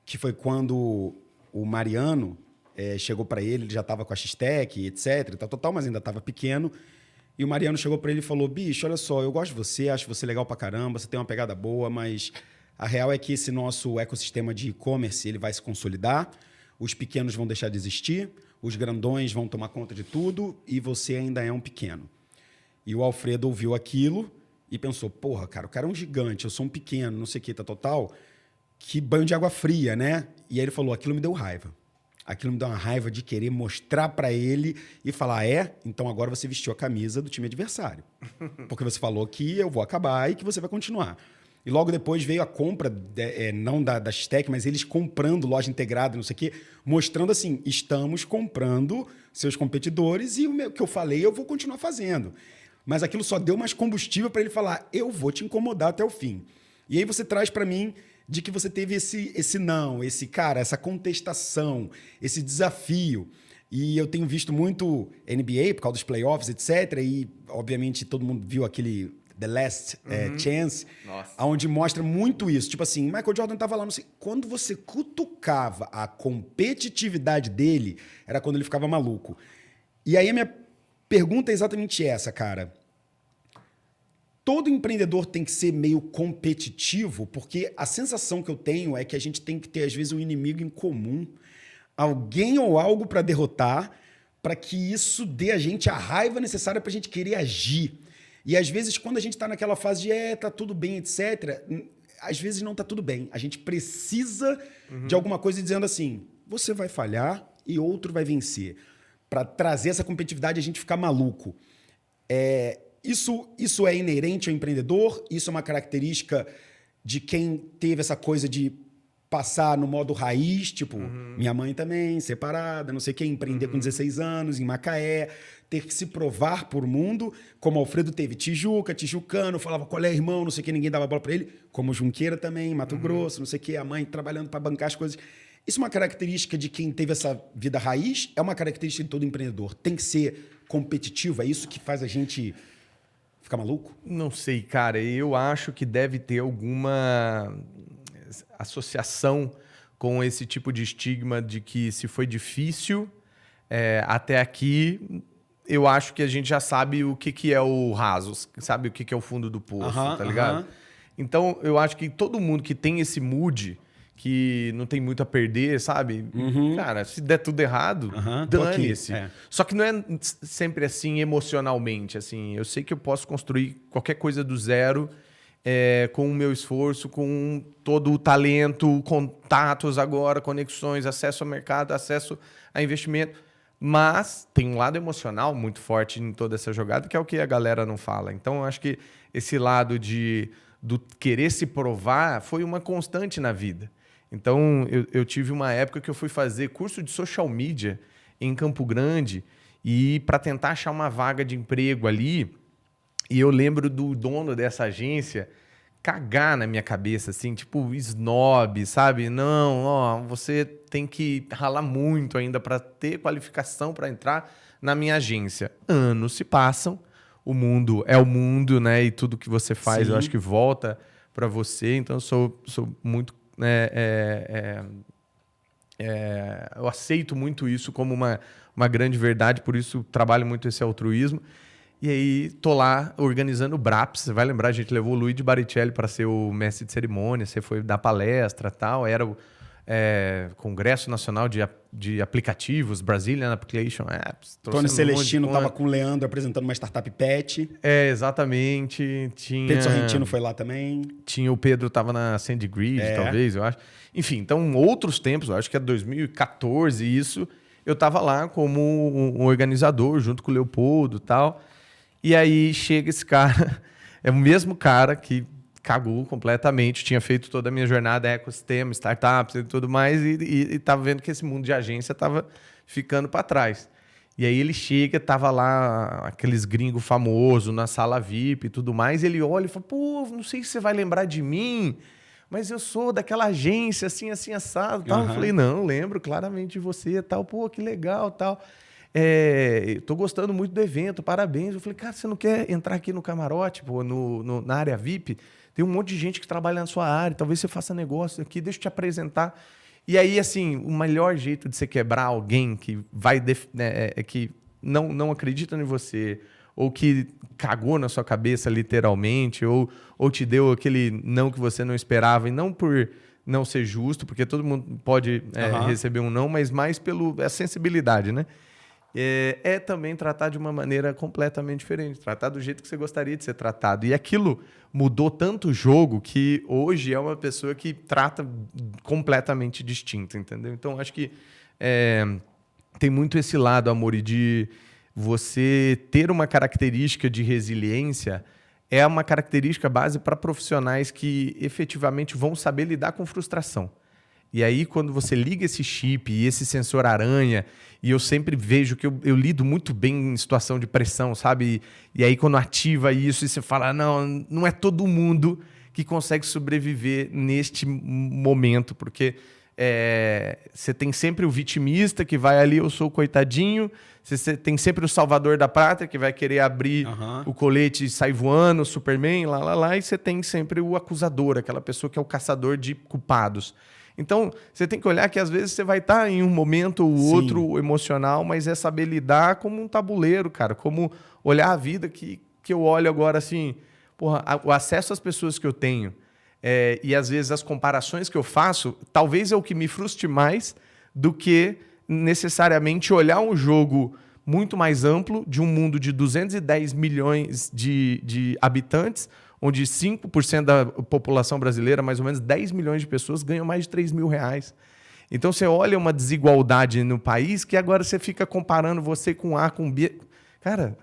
que foi quando o Mariano chegou para ele já estava com a X-Tech, etc, total, mas ainda estava pequeno, e o Mariano chegou para ele e falou, bicho, olha só, eu gosto de você, acho você legal pra caramba, você tem uma pegada boa, mas a real é que esse nosso ecossistema de e-commerce ele vai se consolidar, os pequenos vão deixar de existir, os grandões vão tomar conta de tudo e você ainda é um pequeno. E o Alfredo ouviu aquilo e pensou, porra, cara, o cara é um gigante, eu sou um pequeno, não sei o que, total. Que banho de água fria, né? E aí ele falou, aquilo me deu raiva. Aquilo me deu uma raiva de querer mostrar para ele e falar, então agora você vestiu a camisa do time adversário. Porque você falou que eu vou acabar e que você vai continuar. E logo depois veio a compra, não da X-Tech, mas eles comprando loja integrada, não sei o quê, mostrando assim, estamos comprando seus competidores e o que eu falei eu vou continuar fazendo. Mas aquilo só deu mais combustível para ele falar, eu vou te incomodar até o fim. E aí você traz para mim de que você teve esse não, essa contestação, esse desafio. E eu tenho visto muito NBA por causa dos playoffs, etc. E, obviamente, todo mundo viu aquele The Last Chance, onde mostra muito isso. Tipo assim, Michael Jordan estava lá, não sei, quando você cutucava a competitividade dele, era quando ele ficava maluco. E aí a minha pergunta é exatamente essa, cara. Todo empreendedor tem que ser meio competitivo, porque a sensação que eu tenho é que a gente tem que ter, às vezes, um inimigo em comum, alguém ou algo para derrotar, para que isso dê a gente a raiva necessária para a gente querer agir. E, às vezes, quando a gente está naquela fase de tá tudo bem, etc., às vezes não tá tudo bem. A gente precisa de alguma coisa dizendo assim, você vai falhar e outro vai vencer. Para trazer essa competitividade e a gente ficar maluco. Isso é inerente ao empreendedor? Isso é uma característica de quem teve essa coisa de passar no modo raiz, tipo, minha mãe também, separada, não sei o quê, empreender com 16 anos, em Macaé, ter que se provar por mundo, como Alfredo teve Tijuca, tijucano, falava qual é irmão, não sei o quê, ninguém dava bola para ele, como Junqueira também, Mato Grosso, não sei o quê, a mãe trabalhando para bancar as coisas. Isso é uma característica de quem teve essa vida raiz? É uma característica de todo empreendedor? Tem que ser competitivo? É isso que faz a gente ficar maluco? Não sei, cara. Eu acho que deve ter alguma... associação com esse tipo de estigma de que se foi difícil até aqui, eu acho que a gente já sabe o que é o raso, sabe o que é o fundo do poço, tá ligado? Então, eu acho que todo mundo que tem esse mood, que não tem muito a perder, sabe? Cara, se der tudo errado, dane-se. Só que não é sempre assim emocionalmente. Assim, eu sei que eu posso construir qualquer coisa do zero com o meu esforço, com todo o talento, contatos agora, conexões, acesso ao mercado, acesso a investimento. Mas tem um lado emocional muito forte em toda essa jogada, que é o que a galera não fala. Então, eu acho que esse lado do querer se provar foi uma constante na vida. Então, eu tive uma época que eu fui fazer curso de social media em Campo Grande e para tentar achar uma vaga de emprego ali, e eu lembro do dono dessa agência cagar na minha cabeça, assim, tipo snob, sabe? Não, ó, você tem que ralar muito ainda para ter qualificação para entrar na minha agência. Anos se passam, o mundo é o mundo, né? E tudo que você faz, eu acho que volta para você. Então, eu sou muito... eu aceito muito isso como uma grande verdade, por isso trabalho muito esse altruísmo. E aí, tô lá organizando o BRAPS. Você vai lembrar, a gente levou o Luigi Baricelli para ser o mestre de cerimônia, você foi dar palestra e tal. Era o Congresso Nacional de Aplicativos, Brazilian Application Apps. Tony Celestino estava com o Leandro apresentando uma startup pet. Exatamente. Pedro Sorrentino foi lá também. Tinha o Pedro, estava na SandGrid, talvez, eu acho. Enfim, então, outros tempos, eu acho que é 2014 isso, eu estava lá como um organizador, junto com o Leopoldo e tal. E aí chega esse cara, é o mesmo cara que cagou completamente, tinha feito toda a minha jornada ecossistema, startups e tudo mais, e estava vendo que esse mundo de agência estava ficando para trás. E aí ele chega, tava lá aqueles gringos famosos na sala VIP e tudo mais, e ele olha e fala, pô, não sei se você vai lembrar de mim, mas eu sou daquela agência, assim, assim, assado, tal. Eu falei, não, lembro claramente de você, tal, pô, que legal, tal. Tô gostando muito do evento, parabéns. Eu falei, cara, você não quer entrar aqui no camarote, pô, na área VIP? Tem um monte de gente que trabalha na sua área, talvez você faça negócio aqui, deixa eu te apresentar. E aí, assim, o melhor jeito de você quebrar alguém que vai que não acredita em você, ou que cagou na sua cabeça, literalmente, ou te deu aquele não que você não esperava, e não por não ser justo, porque todo mundo pode receber um não, mas mais pela sensibilidade, né? Também tratar de uma maneira completamente diferente, tratar do jeito que você gostaria de ser tratado. E aquilo mudou tanto o jogo que hoje é uma pessoa que trata completamente distinto, entendeu? Então, acho que tem muito esse lado, Amor, de você ter uma característica de resiliência é uma característica base para profissionais que efetivamente vão saber lidar com frustração. E aí, quando você liga esse chip e esse sensor aranha, e eu sempre vejo que eu lido muito bem em situação de pressão, sabe? E aí, quando ativa isso, e você fala, não é todo mundo que consegue sobreviver neste momento, porque você tem sempre o vitimista que vai ali, eu sou o coitadinho, você tem sempre o salvador da pátria que vai querer abrir o colete e sair voando, o Superman, lá, e você tem sempre o acusador, aquela pessoa que é o caçador de culpados. Então, você tem que olhar que às vezes você vai estar em um momento ou outro emocional, mas é saber lidar como um tabuleiro, cara. Como olhar a vida que eu olho agora assim, porra, o acesso às pessoas que eu tenho e às vezes as comparações que eu faço, talvez é o que me frustre mais do que necessariamente olhar um jogo muito mais amplo de um mundo de 210 milhões de habitantes, onde 5% da população brasileira, mais ou menos 10 milhões de pessoas, ganham mais de 3 mil reais. Então, você olha uma desigualdade no país que agora você fica comparando você com A, com B. Cara,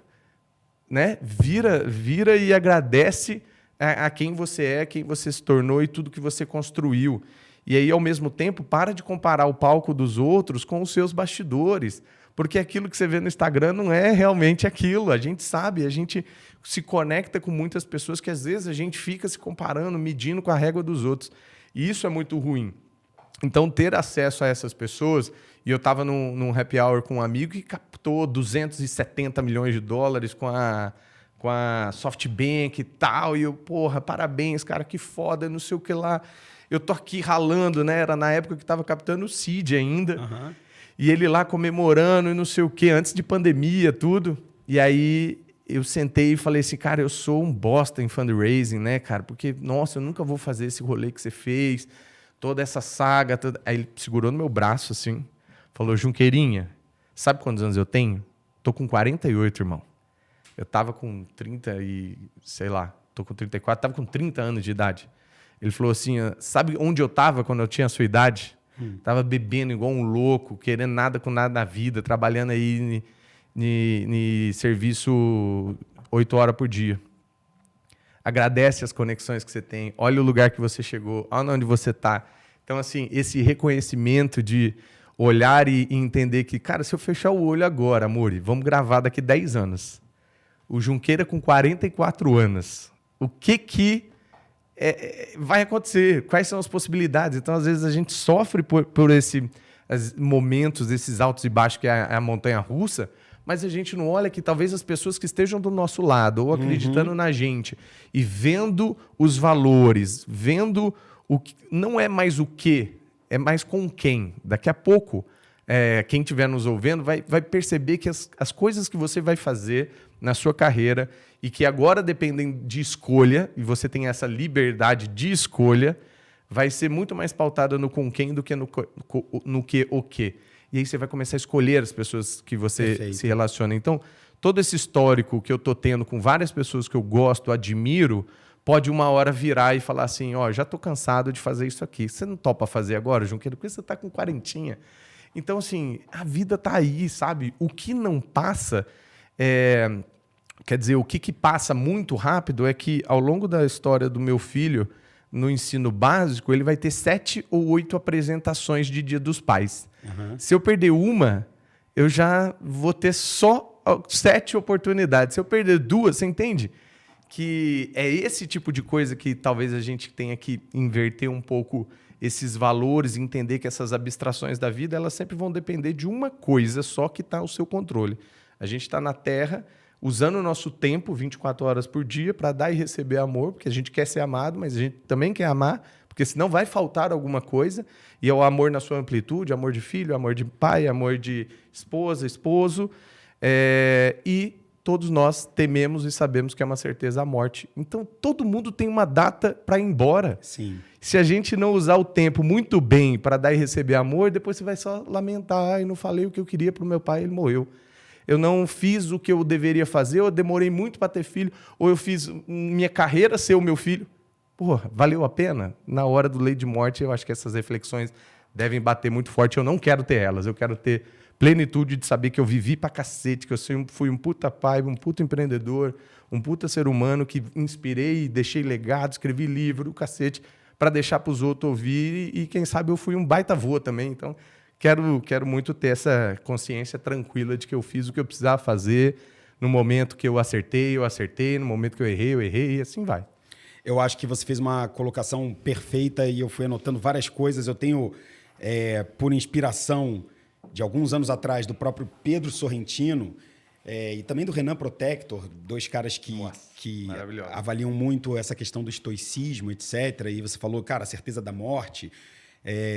né? Vira e agradece a quem você é, quem você se tornou e tudo que você construiu. E aí, ao mesmo tempo, para de comparar o palco dos outros com os seus bastidores. Porque aquilo que você vê no Instagram não é realmente aquilo. A gente sabe, a gente se conecta com muitas pessoas que às vezes a gente fica se comparando, medindo com a régua dos outros. E isso é muito ruim. Então, ter acesso a essas pessoas... E eu estava num happy hour com um amigo que captou 270 milhões de dólares com a SoftBank e tal. E eu, porra, parabéns, cara, que foda, não sei o que lá. Eu tô aqui ralando, né? Era na época que tava captando o Cid ainda. Uhum. E ele lá comemorando e não sei o quê, antes de pandemia, tudo. E aí eu sentei e falei assim, cara, eu sou um bosta em fundraising, né, cara? Porque, nossa, eu nunca vou fazer esse rolê que você fez, toda essa saga. Toda... Aí ele segurou no meu braço, assim, falou, Junqueirinha, sabe quantos anos eu tenho? Tô com 48, irmão. Eu tava com 30 e, sei lá, tô com 34, tava com 30 anos de idade. Ele falou assim, sabe onde eu tava quando eu tinha a sua idade? Tava bebendo igual um louco, querendo nada com nada na vida, trabalhando aí em serviço 8 horas por dia. Agradece as conexões que você tem, olha o lugar que você chegou, olha onde você está. Então, assim, esse reconhecimento de olhar e entender que, cara, se eu fechar o olho agora, amor, vamos gravar daqui 10 anos. O Junqueira com 44 anos. O que vai acontecer? Quais são as possibilidades? Então, às vezes, a gente sofre por esses momentos, esses altos e baixos que é a montanha-russa, mas a gente não olha que talvez as pessoas que estejam do nosso lado ou acreditando na gente e vendo os valores, vendo o que não é mais o que, é mais com quem. Daqui a pouco, quem estiver nos ouvindo vai perceber que as coisas que você vai fazer na sua carreira e que agora dependem de escolha, e você tem essa liberdade de escolha, vai ser muito mais pautada no com quem do que no que o quê. E aí você vai começar a escolher as pessoas que você se relaciona. Então, todo esse histórico que eu estou tendo com várias pessoas que eu gosto, admiro, pode uma hora virar e falar assim, ó, já estou cansado de fazer isso aqui. Você não topa fazer agora, Junqueiro? Porque você está com quarentinha. Então, assim, a vida está aí, sabe? O que não passa... Quer dizer, o que passa muito rápido é que, ao longo da história do meu filho, no ensino básico, ele vai ter 7 ou 8 apresentações de Dia dos Pais. Uhum. Se eu perder uma, eu já vou ter só 7 oportunidades. Se eu perder 2, você entende? Que é esse tipo de coisa que talvez a gente tenha que inverter um pouco esses valores, entender que essas abstrações da vida, elas sempre vão depender de uma coisa só que está ao seu controle. A gente está na Terra usando o nosso tempo 24 horas por dia para dar e receber amor, porque a gente quer ser amado, mas a gente também quer amar, porque senão vai faltar alguma coisa. E é o amor na sua amplitude, amor de filho, amor de pai, amor de esposa, esposo. E todos nós tememos e sabemos que é uma certeza a morte. Então, todo mundo tem uma data para ir embora. Sim. Se a gente não usar o tempo muito bem para dar e receber amor, depois você vai só lamentar. Não falei o que eu queria para o meu pai, ele morreu. Eu não fiz o que eu deveria fazer, eu demorei muito para ter filho, ou eu fiz minha carreira ser o meu filho. Porra, valeu a pena? Na hora do lei de morte, eu acho que essas reflexões devem bater muito forte. Eu não quero ter elas, eu quero ter plenitude de saber que eu vivi pra cacete, que eu fui um puta pai, um puta empreendedor, um puta ser humano que inspirei, deixei legado, escrevi livro, o cacete, para deixar para os outros ouvir e quem sabe eu fui um baita avô também. Então, quero muito ter essa consciência tranquila de que eu fiz o que eu precisava fazer, no momento que eu acertei, no momento que eu errei, e assim vai. Eu acho que você fez uma colocação perfeita e eu fui anotando várias coisas. Eu tenho, por inspiração de alguns anos atrás, do próprio Pedro Sorrentino e também do Renan Protector, 2 caras que avaliam muito essa questão do estoicismo, etc. E você falou, cara, a certeza da morte.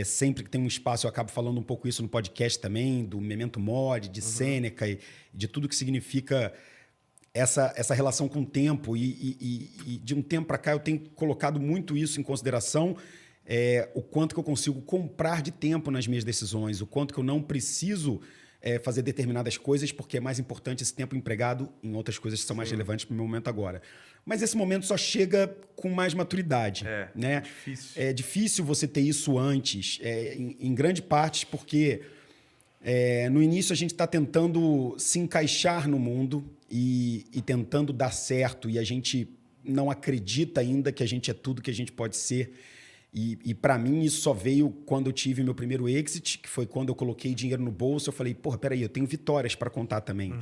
Sempre que tem um espaço, eu acabo falando um pouco isso no podcast também, do Memento Mori, de Sêneca e de tudo que significa essa relação com o tempo. E de um tempo para cá eu tenho colocado muito isso em consideração, o quanto que eu consigo comprar de tempo nas minhas decisões, o quanto que eu não preciso fazer determinadas coisas, porque é mais importante esse tempo empregado em outras coisas que são mais relevantes para o meu momento agora. Mas esse momento só chega com mais maturidade. Né? Difícil. É difícil você ter isso antes, em grande parte porque no início a gente está tentando se encaixar no mundo e tentando dar certo, e a gente não acredita ainda que a gente é tudo que a gente pode ser. E para mim isso só veio quando eu tive meu primeiro exit, que foi quando eu coloquei dinheiro no bolso. Eu falei, porra, peraí, eu tenho vitórias para contar também.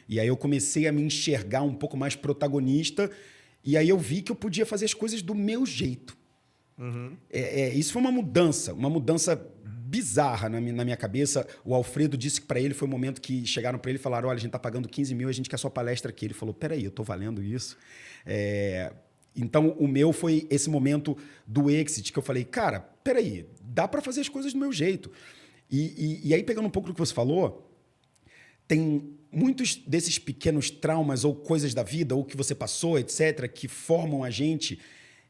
E aí eu comecei a me enxergar um pouco mais protagonista, e aí eu vi que eu podia fazer as coisas do meu jeito. Isso foi uma mudança bizarra na minha cabeça. O Alfredo disse que para ele foi um momento que chegaram para ele e falaram, olha, a gente está pagando 15 mil, a gente quer sua palestra aqui. Ele falou, peraí, eu estou valendo isso? Então, o meu foi esse momento do exit, que eu falei, cara, peraí, dá para fazer as coisas do meu jeito. E aí, pegando um pouco do que você falou, tem muitos desses pequenos traumas ou coisas da vida, ou que você passou, etc., que formam a gente.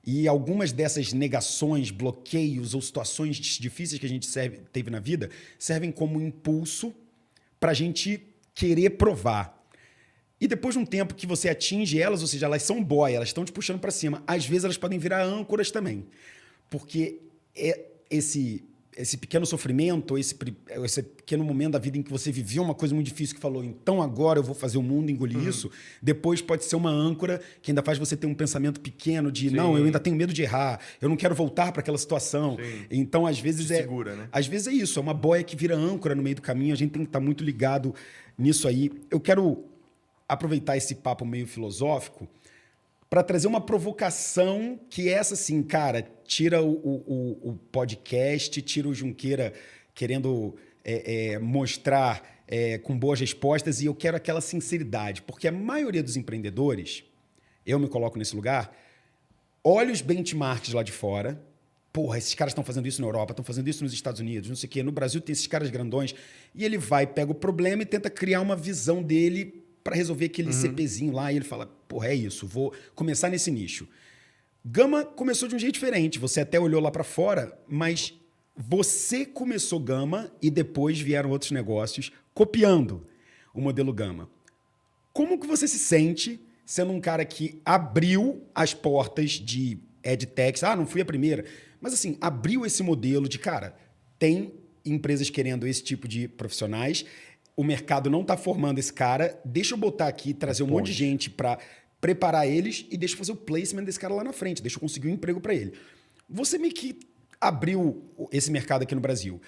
E algumas dessas negações, bloqueios ou situações difíceis que a gente teve na vida servem como impulso para a gente querer provar. E depois de um tempo que você atinge elas, ou seja, elas são boia, elas estão te puxando para cima. Às vezes elas podem virar âncoras também. Porque esse pequeno sofrimento, esse pequeno momento da vida em que você viveu uma coisa muito difícil que falou, então agora eu vou fazer o mundo engolir isso, depois pode ser uma âncora que ainda faz você ter um pensamento pequeno de, não, eu ainda tenho medo de errar, eu não quero voltar para aquela situação. Sim. Então, às vezes segura, né? Às vezes é isso, é uma boia que vira âncora no meio do caminho, a gente tem que estar muito ligado nisso aí. Eu quero aproveitar esse papo meio filosófico para trazer uma provocação que é essa, assim, cara, tira o podcast, tira o Junqueira querendo mostrar com boas respostas, e eu quero aquela sinceridade, porque a maioria dos empreendedores, eu me coloco nesse lugar, olha os benchmarks lá de fora, porra, esses caras estão fazendo isso na Europa, estão fazendo isso nos Estados Unidos, não sei o quê, no Brasil tem esses caras grandões, e ele vai, pega o problema e tenta criar uma visão dele para resolver aquele CPzinho lá, e ele fala, porra, é isso, vou começar nesse nicho. Gama começou de um jeito diferente, você até olhou lá para fora, mas você começou Gama e depois vieram outros negócios copiando o modelo Gama. Como que você se sente sendo um cara que abriu as portas de EdTech? Não fui a primeira, mas assim, abriu esse modelo de, cara, tem empresas querendo esse tipo de profissionais, o mercado não está formando esse cara, deixa eu botar aqui, trazer um monte de gente para preparar eles e deixa eu fazer o placement desse cara lá na frente, deixa eu conseguir um emprego para ele. Você meio que abriu esse mercado aqui no Brasil.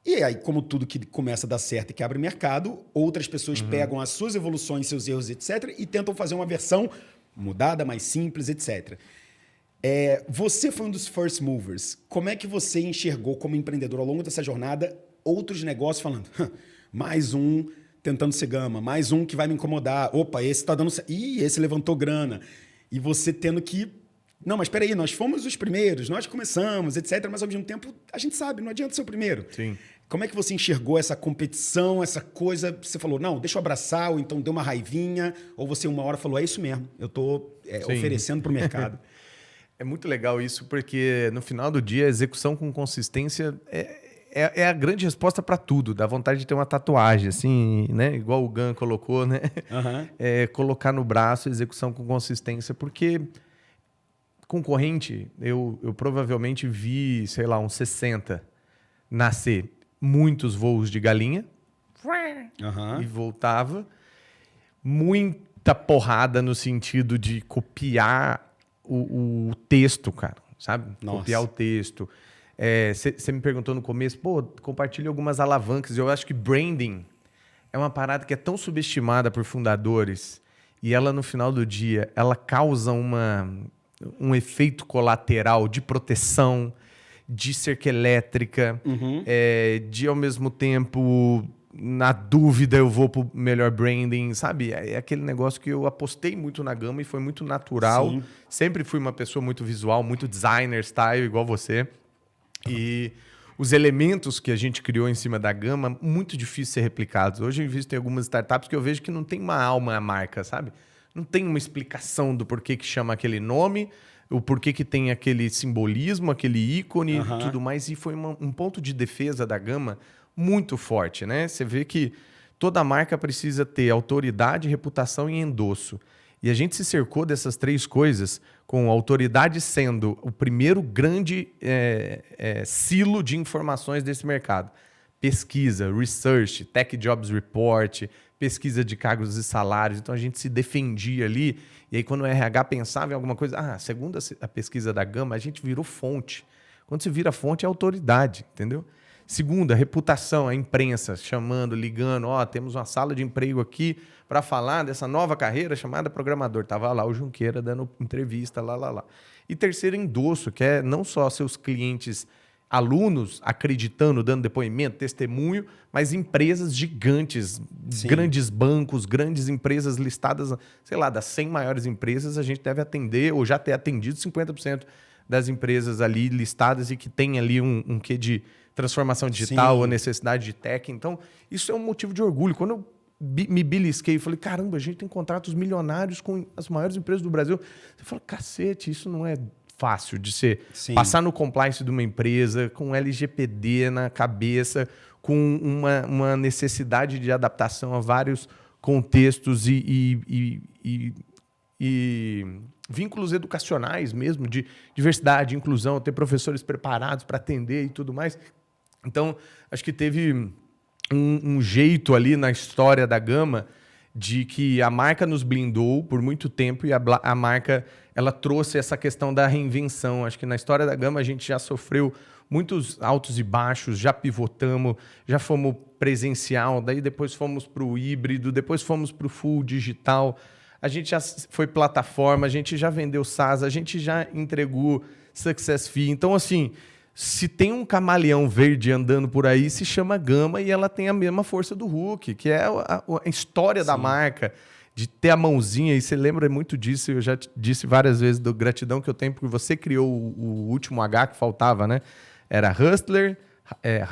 E aí, como tudo que começa a dar certo e que abre mercado, outras pessoas pegam as suas evoluções, seus erros, etc., e tentam fazer uma versão mudada, mais simples, etc. Você foi um dos first movers. Como é que você enxergou como empreendedor ao longo dessa jornada outros negócios falando... mais um tentando ser Gama, mais um que vai me incomodar. Opa, esse tá dando... Ih, esse levantou grana. E você tendo que... Não, mas espera aí, nós fomos os primeiros, nós começamos, etc. Mas, ao mesmo tempo, a gente sabe, não adianta ser o primeiro. Sim. Como é que você enxergou essa competição, essa coisa? Você falou, não, deixa eu abraçar, ou então deu uma raivinha, ou você uma hora falou, é isso mesmo, eu estou oferecendo para o mercado. É muito legal isso, porque no final do dia, a execução com consistência é a grande resposta para tudo. Dá vontade de ter uma tatuagem, assim, né? Igual o Gan colocou, né? Colocar no braço execução com consistência, porque concorrente, eu provavelmente vi, sei lá, uns 60 nascer muitos voos de galinha e voltava. Muita porrada no sentido de copiar o texto, cara, sabe? Nossa. Copiar o texto. Você me perguntou no começo, compartilha algumas alavancas. Eu acho que branding é uma parada que é tão subestimada por fundadores e ela, no final do dia, ela causa um efeito colateral de proteção, de cerca elétrica, de, ao mesmo tempo, na dúvida, eu vou pro melhor branding, sabe? É aquele negócio que eu apostei muito na Gama e foi muito natural. Sim. Sempre fui uma pessoa muito visual, muito designer style, igual você. E os elementos que a gente criou em cima da Gama, muito difícil de ser replicados. Hoje eu invisto em algumas startups que eu vejo que não tem uma alma a marca, sabe? Não tem uma explicação do porquê que chama aquele nome, o porquê que tem aquele simbolismo, aquele ícone e tudo mais. E foi um ponto de defesa da Gama muito forte, né? Você vê que toda marca precisa ter autoridade, reputação e endosso. E a gente se cercou dessas três coisas, com a autoridade sendo o primeiro grande silo de informações desse mercado. Pesquisa, research, Tech Jobs Report, pesquisa de cargos e salários. Então, a gente se defendia ali. E aí, quando o RH pensava em alguma coisa... segundo a pesquisa da Gama, a gente virou fonte. Quando você vira fonte, é autoridade, entendeu? Segunda, reputação, a imprensa chamando, ligando. Temos uma sala de emprego aqui para falar dessa nova carreira chamada programador. Estava lá o Junqueira dando entrevista, lá. E terceiro, endosso, que é não só seus clientes alunos acreditando, dando depoimento, testemunho, mas empresas gigantes, grandes bancos, grandes empresas listadas, sei lá, das 100 maiores empresas, a gente deve atender ou já ter atendido 50% das empresas ali listadas e que tem ali um quê de transformação digital ou necessidade de tech. Então, isso é um motivo de orgulho. Quando eu me belisquei, falei, caramba, a gente tem contratos milionários com as maiores empresas do Brasil. Você fala, cacete, isso não é fácil de ser. Passar no compliance de uma empresa, com LGPD na cabeça, com uma necessidade de adaptação a vários contextos e vínculos educacionais mesmo, de diversidade, inclusão, ter professores preparados para atender e tudo mais. Então, acho que teve um jeito ali na história da Gama de que a marca nos blindou por muito tempo e a marca ela trouxe essa questão da reinvenção. Acho que na história da Gama a gente já sofreu muitos altos e baixos, já pivotamos, já fomos presencial, daí depois fomos para o híbrido, depois fomos para o full digital. A gente já foi plataforma, a gente já vendeu SaaS, a gente já entregou Success Fee. Então, assim, se tem um camaleão verde andando por aí, se chama Gama e ela tem a mesma força do Hulk, que é a história da marca, de ter a mãozinha. E você lembra muito disso, eu já disse várias vezes da gratidão que eu tenho, porque você criou o último H que faltava, né? Era Hustler,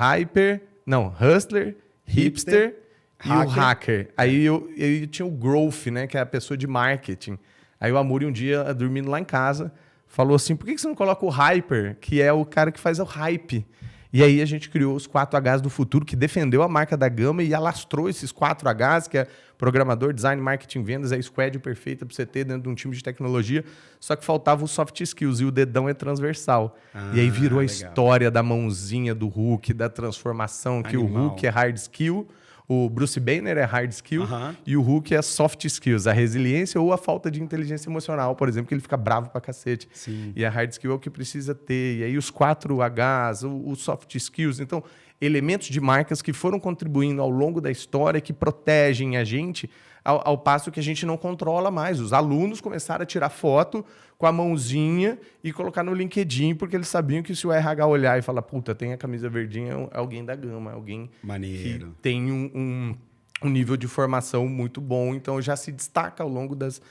Hustler, Hipster e o Hacker. Aí eu tinha o Growth, né? Que é a pessoa de marketing. Aí o Amuri, um dia, dormindo lá em casa, falou assim, por que você não coloca o Hyper, que é o cara que faz o hype? E aí a gente criou os 4Hs do futuro, que defendeu a marca da Gama e alastrou esses 4Hs, que é programador, design, marketing, vendas, é a squad perfeita para você ter dentro de um time de tecnologia, só que faltava os soft skills e o dedão é transversal. E aí virou a história da mãozinha do Hulk, da transformação, que o Hulk é hard skill, o Bruce Banner é hard skill e o Hulk é soft skills, a resiliência ou a falta de inteligência emocional, por exemplo, que ele fica bravo pra cacete. E a hard skill é o que precisa ter. E aí os 4Hs, os soft skills. Então, elementos de marcas que foram contribuindo ao longo da história, que protegem a gente, ao passo que a gente não controla mais. Os alunos começaram a tirar foto com a mãozinha e colocar no LinkedIn, porque eles sabiam que se o RH olhar e falar, puta, tem a camisa verdinha, é alguém da Gama, alguém que tem um nível de formação muito bom, então já se destaca ao longo das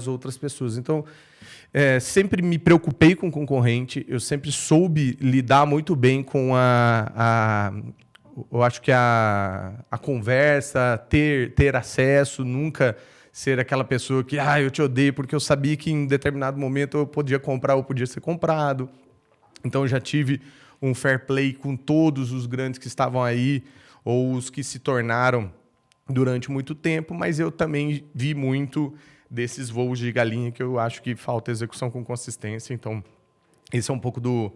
outras pessoas. Então, sempre me preocupei com o concorrente, eu sempre soube lidar muito bem com eu acho que a conversa, ter acesso, nunca ser aquela pessoa que eu te odeio, porque eu sabia que em determinado momento eu podia comprar ou podia ser comprado. Então, eu já tive um fair play com todos os grandes que estavam aí, ou os que se tornaram durante muito tempo, mas eu também vi muito desses voos de galinha que eu acho que falta execução com consistência. Então, esse é um pouco do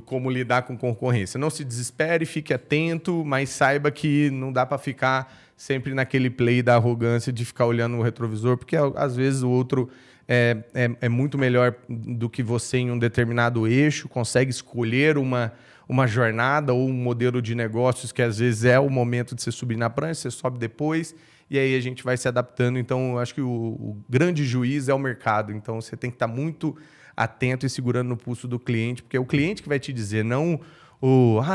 como lidar com concorrência. Não se desespere, fique atento, mas saiba que não dá para ficar sempre naquele play da arrogância de ficar olhando o retrovisor, porque às vezes o outro é muito melhor do que você em um determinado eixo, consegue escolher uma jornada ou um modelo de negócios que às vezes é o momento de você subir na prancha, você sobe depois, e aí a gente vai se adaptando. Então, eu acho que o grande juiz é o mercado. Então, você tem que estar muito atento e segurando no pulso do cliente, porque é o cliente que vai te dizer, não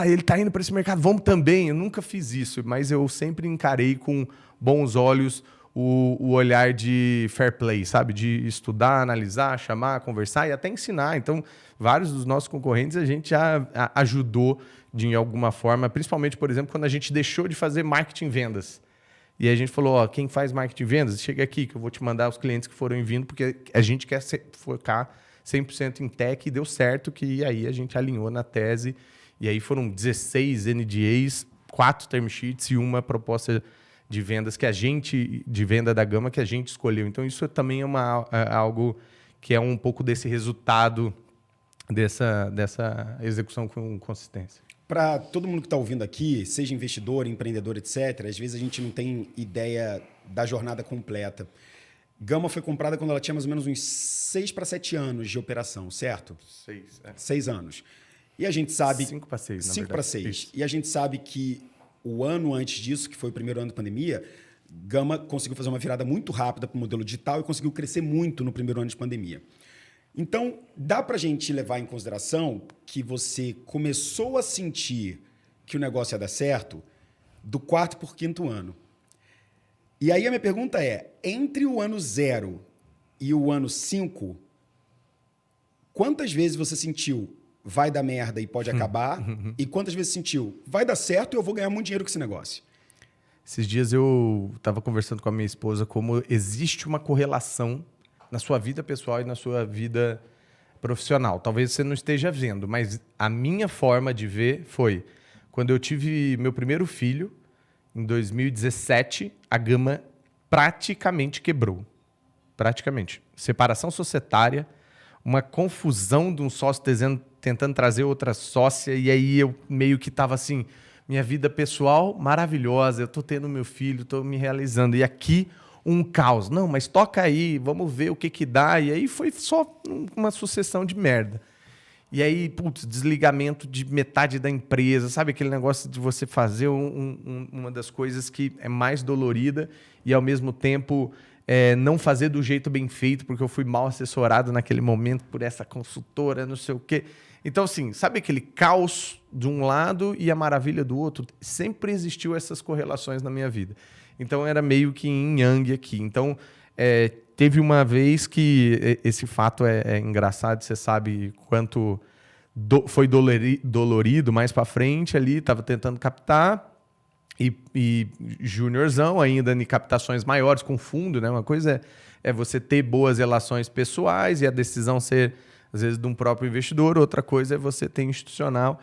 ele está indo para esse mercado, vamos também. Eu nunca fiz isso, mas eu sempre encarei com bons olhos o olhar de fair play, sabe? De estudar, analisar, chamar, conversar e até ensinar. Então, vários dos nossos concorrentes a gente já ajudou de alguma forma, principalmente, por exemplo, quando a gente deixou de fazer marketing vendas. E a gente falou, quem faz marketing vendas, chega aqui que eu vou te mandar os clientes que foram vindo, porque a gente quer focar 100% em tech, e deu certo que aí a gente alinhou na tese, e aí foram 16 NDAs, 4 term sheets e uma proposta de vendas de venda da Gama que a gente escolheu. Então, isso também é algo que é um pouco desse resultado dessa execução com consistência. Para todo mundo que está ouvindo aqui, seja investidor, empreendedor, etc., às vezes a gente não tem ideia da jornada completa. Gama foi comprada quando ela tinha mais ou menos uns 6 para 7 anos de operação, certo? 6 anos. E a gente sabe... 5 para 6, na 5 para 6. E a gente sabe que o ano antes disso, que foi o primeiro ano da pandemia, Gama conseguiu fazer uma virada muito rápida para o modelo digital e conseguiu crescer muito no primeiro ano de pandemia. Então, dá pra gente levar em consideração que você começou a sentir que o negócio ia dar certo do 4º por 5º ano. E aí a minha pergunta é, entre o ano 0 e o ano 5, quantas vezes você sentiu vai dar merda e pode acabar? E quantas vezes sentiu vai dar certo e eu vou ganhar muito dinheiro com esse negócio? Esses dias eu estava conversando com a minha esposa como existe uma correlação na sua vida pessoal e na sua vida profissional. Talvez você não esteja vendo, mas a minha forma de ver foi quando eu tive meu primeiro filho, em 2017, a Gama praticamente quebrou. Praticamente. Separação societária, uma confusão de um sócio tentando trazer outra sócia, e aí eu meio que estava assim, minha vida pessoal maravilhosa, eu estou tendo meu filho, estou me realizando, e aqui um caos. Não, mas toca aí, vamos ver o que dá, e aí foi só uma sucessão de merda. E aí, putz, desligamento de metade da empresa, sabe aquele negócio de você fazer uma das coisas que é mais dolorida e, ao mesmo tempo, não fazer do jeito bem feito, porque eu fui mal assessorado naquele momento por essa consultora, não sei o quê. Então, assim, sabe aquele caos de um lado e a maravilha do outro? Sempre existiu essas correlações na minha vida. Então, era meio que yin yang aqui. Então, teve uma vez que esse fato é engraçado, você sabe quanto foi dolorido mais para frente ali, estava tentando captar, e juniorzão ainda em captações maiores com fundo, né? Uma coisa é você ter boas relações pessoais e a decisão ser, às vezes, de um próprio investidor, outra coisa é você ter institucional.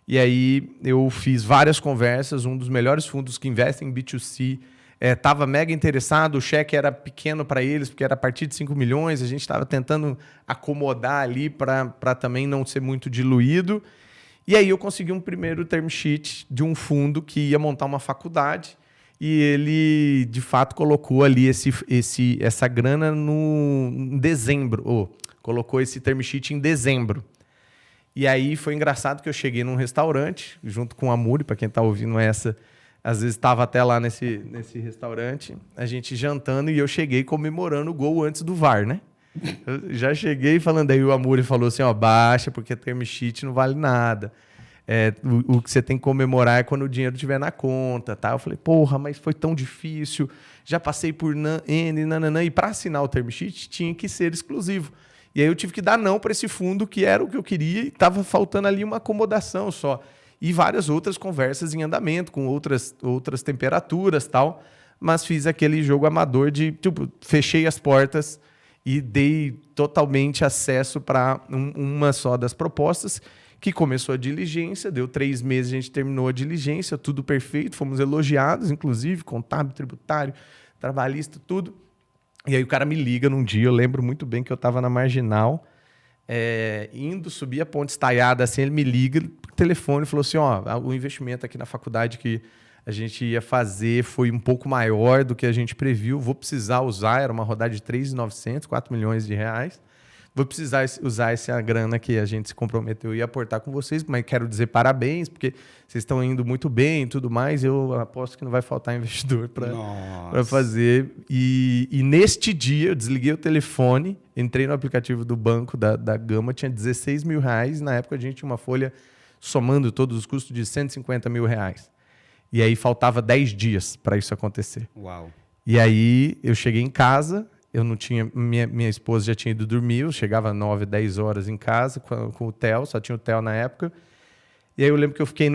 E aí eu fiz várias conversas, um dos melhores fundos que investem em B2C estava mega interessado, o cheque era pequeno para eles, porque era a partir de 5 milhões, a gente estava tentando acomodar ali para também não ser muito diluído. E aí eu consegui um primeiro term sheet de um fundo que ia montar uma faculdade, e ele, de fato, colocou ali essa grana em dezembro, colocou esse term sheet em dezembro. E aí foi engraçado que eu cheguei num restaurante, junto com a Muri, para quem está ouvindo essa, às vezes estava até lá nesse restaurante, a gente jantando, e eu cheguei comemorando o gol antes do VAR, né? Eu já cheguei falando, aí o Amuri falou assim, baixa, porque term sheet não vale nada. O que você tem que comemorar é quando o dinheiro estiver na conta, tá? Eu falei, porra, mas foi tão difícil, já passei por nananã, e para assinar o term sheet tinha que ser exclusivo. E aí eu tive que dar não para esse fundo, que era o que eu queria, e estava faltando ali uma acomodação só. E várias outras conversas em andamento, com outras temperaturas e tal, mas fiz aquele jogo amador de, fechei as portas e dei totalmente acesso para uma só das propostas, que começou a diligência, deu 3 meses, a gente terminou a diligência, tudo perfeito, fomos elogiados, inclusive, contábil, tributário, trabalhista, tudo. E aí o cara me liga num dia, eu lembro muito bem que eu estava na Marginal, indo subir a ponte estaiada, assim, ele me liga por telefone e falou assim, o investimento aqui na faculdade que a gente ia fazer foi um pouco maior do que a gente previu, vou precisar usar, era uma rodada de 3.900, 4 milhões de reais, vou precisar usar essa grana que a gente se comprometeu e aportar com vocês, mas quero dizer parabéns, porque vocês estão indo muito bem e tudo mais, eu aposto que não vai faltar investidor para fazer. E neste dia eu desliguei o telefone, entrei no aplicativo do banco da Gama, tinha 16 mil reais, na época a gente tinha uma folha somando todos os custos de 150 mil reais. E aí faltava 10 dias para isso acontecer. Uau. E aí eu cheguei em casa, eu não tinha, minha esposa já tinha ido dormir, eu chegava 9, 10 horas em casa com o Theo, só tinha o Theo na época. E aí eu lembro que eu fiquei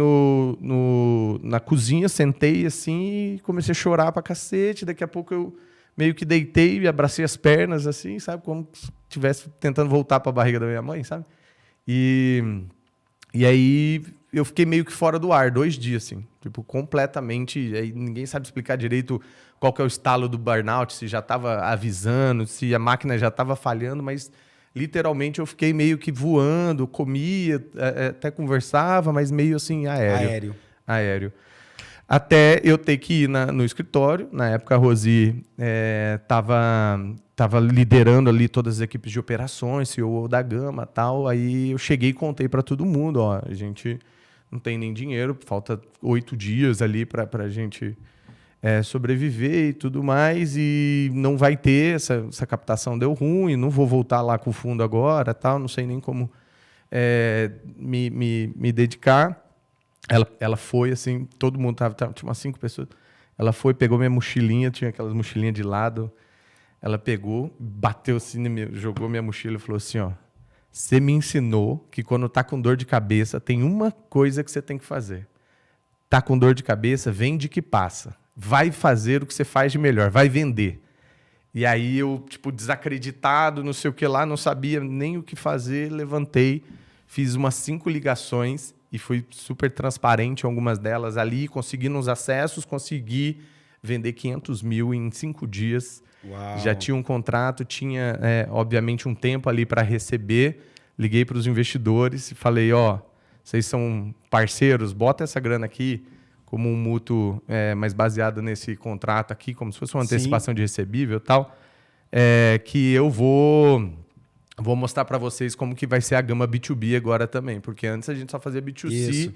na cozinha, sentei assim e comecei a chorar pra cacete. Daqui a pouco eu meio que deitei e abracei as pernas, assim, sabe? Como se estivesse tentando voltar pra barriga da minha mãe, sabe? E aí eu fiquei meio que fora do ar, 2 dias, assim. Completamente... Aí ninguém sabe explicar direito qual que é o estalo do burnout, se já estava avisando, se a máquina já estava falhando, mas literalmente eu fiquei meio que voando, comia, até conversava, mas meio assim, aéreo. Até eu ter que ir no escritório. Na época a Rosi estava liderando ali todas as equipes de operações, CEO da Gama e tal. Aí eu cheguei e contei para todo mundo, a gente não tem nem dinheiro, falta 8 dias ali para a gente sobreviver e tudo mais, e não vai ter, essa captação deu ruim, não vou voltar lá com o fundo agora, tal, não sei nem como me dedicar. Ela foi, assim, todo mundo tinha umas 5 pessoas, ela foi, pegou minha mochilinha, tinha aquelas mochilinhas de lado, ela pegou, bateu assim, jogou minha mochila e falou assim, ó, você me ensinou que quando tá com dor de cabeça, tem uma coisa que você tem que fazer. Tá com dor de cabeça, vende que passa. Vai fazer o que você faz de melhor, vai vender. E aí eu, tipo, desacreditado, não sei o que lá, não sabia nem o que fazer, levantei, fiz umas 5 ligações e fui super transparente em algumas delas ali, consegui uns acessos, consegui vender 500 mil em 5 dias. Uau. Já tinha um contrato, tinha, obviamente, um tempo ali para receber. Liguei para os investidores e falei, ó, vocês são parceiros, bota essa grana aqui como um mútuo, mas baseado nesse contrato aqui, como se fosse uma antecipação de recebível e tal, que eu vou mostrar para vocês como que vai ser a gama B2B agora também, porque antes a gente só fazia B2C. Isso,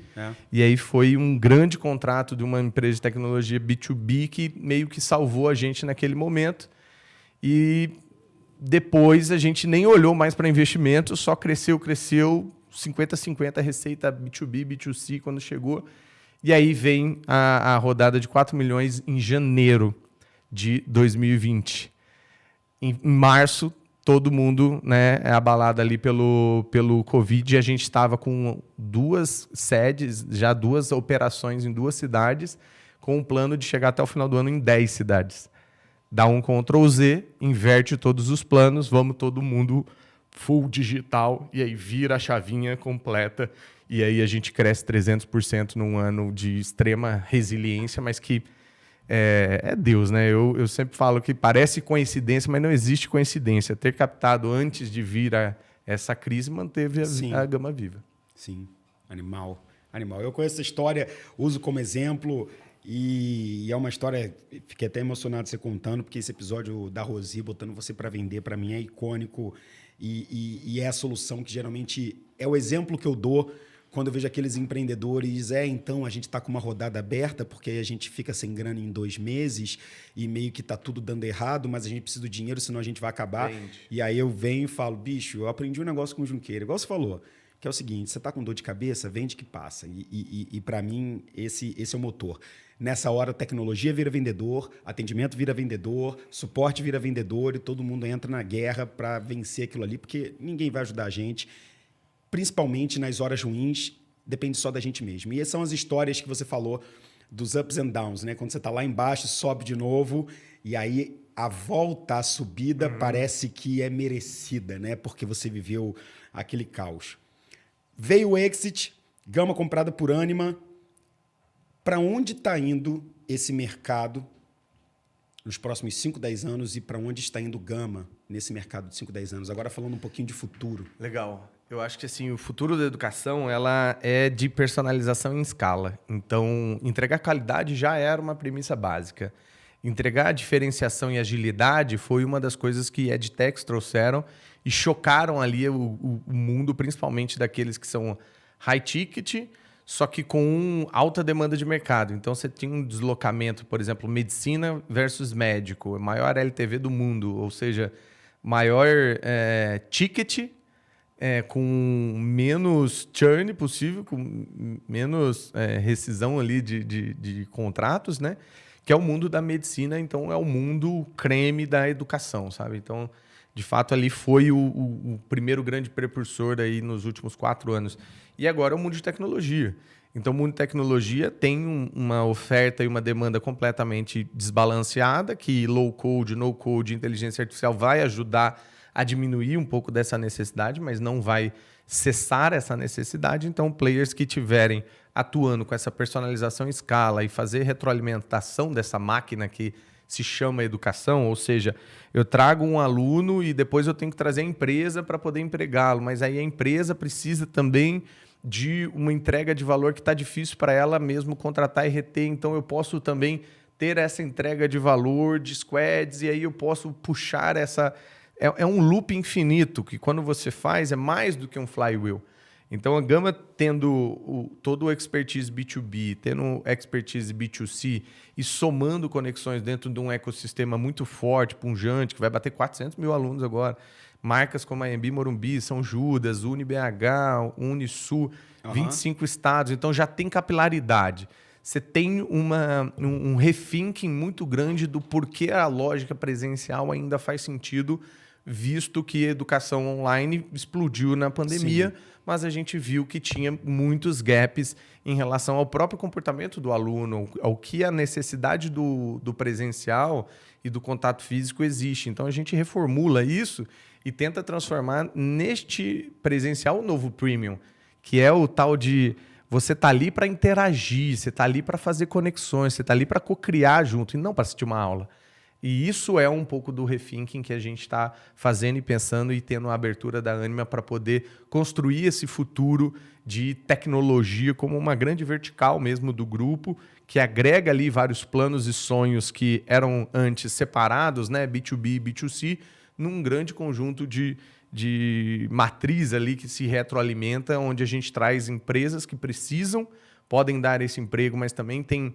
e aí foi um grande contrato de uma empresa de tecnologia B2B que meio que salvou a gente naquele momento. E depois a gente nem olhou mais para investimento, só cresceu, 50-50 receita B2B, B2C quando chegou. E aí vem a rodada de 4 milhões em janeiro de 2020. Em março, todo mundo, né, é abalado ali pelo Covid. E a gente estava com 2 sedes, já 2 operações em 2 cidades, com um plano de chegar até o final do ano em 10 cidades. Dá um Ctrl Z, inverte todos os planos, vamos todo mundo full digital, e aí vira a chavinha completa. E aí a gente cresce 300% num ano de extrema resiliência, mas que é Deus, né? Eu sempre falo que parece coincidência, mas não existe coincidência. Ter captado antes de vir essa crise manteve a gama viva. Sim, animal. Eu conheço essa história, uso como exemplo, e é uma história, fiquei até emocionado você contando, porque esse episódio da Rosi, botando você para vender, para mim é icônico, e é a solução que geralmente é o exemplo que eu dou quando eu vejo aqueles empreendedores, então a gente está com uma rodada aberta, porque aí a gente fica sem grana em 2 meses e meio que está tudo dando errado, mas a gente precisa do dinheiro, senão a gente vai acabar. E aí eu venho e falo, bicho, eu aprendi um negócio com o Junqueira, igual você falou, que é o seguinte, você está com dor de cabeça, vende que passa. E para mim, esse é o motor. Nessa hora, tecnologia vira vendedor, atendimento vira vendedor, suporte vira vendedor, e todo mundo entra na guerra para vencer aquilo ali, porque ninguém vai ajudar a gente. Principalmente nas horas ruins, depende só da gente mesmo. E essas são as histórias que você falou dos ups and downs, né? Quando você está lá embaixo, sobe de novo, e aí a volta, a subida, parece que é merecida, né? Porque você viveu aquele caos. Veio o exit, Gama comprada por Anima. Para onde está indo esse mercado nos próximos 5, 10 anos e para onde está indo Gama nesse mercado de 5, 10 anos? Agora falando um pouquinho de futuro. Legal. Eu acho que assim, o futuro da educação ela é de personalização em escala. Então, entregar qualidade já era uma premissa básica. Entregar diferenciação e agilidade foi uma das coisas que EdTechs trouxeram e chocaram ali o mundo, principalmente daqueles que são high ticket, só que com alta demanda de mercado. Então, você tinha um deslocamento, por exemplo, medicina versus médico, maior LTV do mundo, ou seja, maior ticket, com menos churn possível, com menos rescisão ali de contratos, né? Que é o mundo da medicina, então é o mundo creme da educação, sabe? Então, de fato, ali foi o primeiro grande precursor aí nos últimos 4 anos. E agora é o mundo de tecnologia. Então, o mundo de tecnologia tem uma oferta e uma demanda completamente desbalanceada, que low-code, no-code, inteligência artificial vai ajudar a diminuir um pouco dessa necessidade, mas não vai cessar essa necessidade. Então, players que tiverem atuando com essa personalização em escala e fazer retroalimentação dessa máquina que se chama educação, ou seja, eu trago um aluno e depois eu tenho que trazer a empresa para poder empregá-lo, mas aí a empresa precisa também de uma entrega de valor que está difícil para ela mesmo contratar e reter, então eu posso também ter essa entrega de valor de squads e aí eu posso puxar essa... É um loop infinito, que quando você faz é mais do que um flywheel. Então, a Gama tendo todo o expertise B2B, tendo expertise B2C e somando conexões dentro de um ecossistema muito forte, pungente, que vai bater 400 mil alunos agora. Marcas como a Anhembi Morumbi, São Judas, UniBH, Unisul, 25 estados. Então, já tem capilaridade. Você tem um rethinking muito grande do porquê a lógica presencial ainda faz sentido, visto que a educação online explodiu na pandemia, sim, mas a gente viu que tinha muitos gaps em relação ao próprio comportamento do aluno, ao que a necessidade do presencial e do contato físico existe. Então, a gente reformula isso e tenta transformar neste presencial o novo premium, que é o tal de você tá ali para interagir, você tá ali para fazer conexões, você tá ali para co-criar junto e não para assistir uma aula. E isso é um pouco do rethinking que a gente está fazendo e pensando e tendo a abertura da Ânima para poder construir esse futuro de tecnologia como uma grande vertical mesmo do grupo, que agrega ali vários planos e sonhos que eram antes separados, né, B2B e B2C, num grande conjunto de matriz ali que se retroalimenta, onde a gente traz empresas que precisam, podem dar esse emprego, mas também tem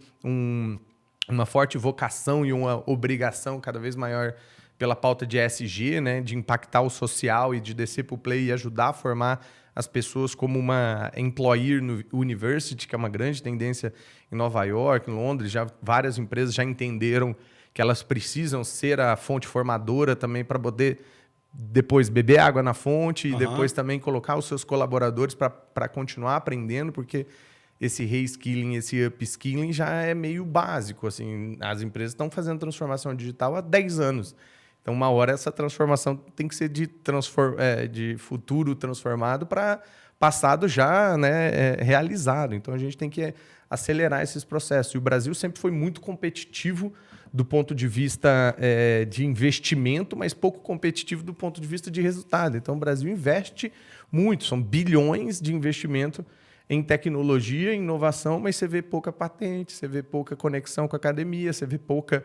uma forte vocação e uma obrigação cada vez maior pela pauta de ESG, né, de impactar o social e de descer para o play e ajudar a formar as pessoas como uma Employer University, que é uma grande tendência em Nova York, em Londres. Várias empresas já entenderam que elas precisam ser a fonte formadora também para poder depois beber água na fonte e depois também colocar os seus colaboradores para continuar aprendendo, porque esse reskilling, esse upskilling já é meio básico. Assim, as empresas estão fazendo transformação digital há 10 anos. Então, uma hora essa transformação tem que ser de futuro transformado para passado já, né, realizado. Então, a gente tem que acelerar esses processos. E o Brasil sempre foi muito competitivo do ponto de vista de investimento, mas pouco competitivo do ponto de vista de resultado. Então, o Brasil investe muito, são bilhões de investimento em tecnologia, em inovação, mas você vê pouca patente, você vê pouca conexão com a academia, você vê pouca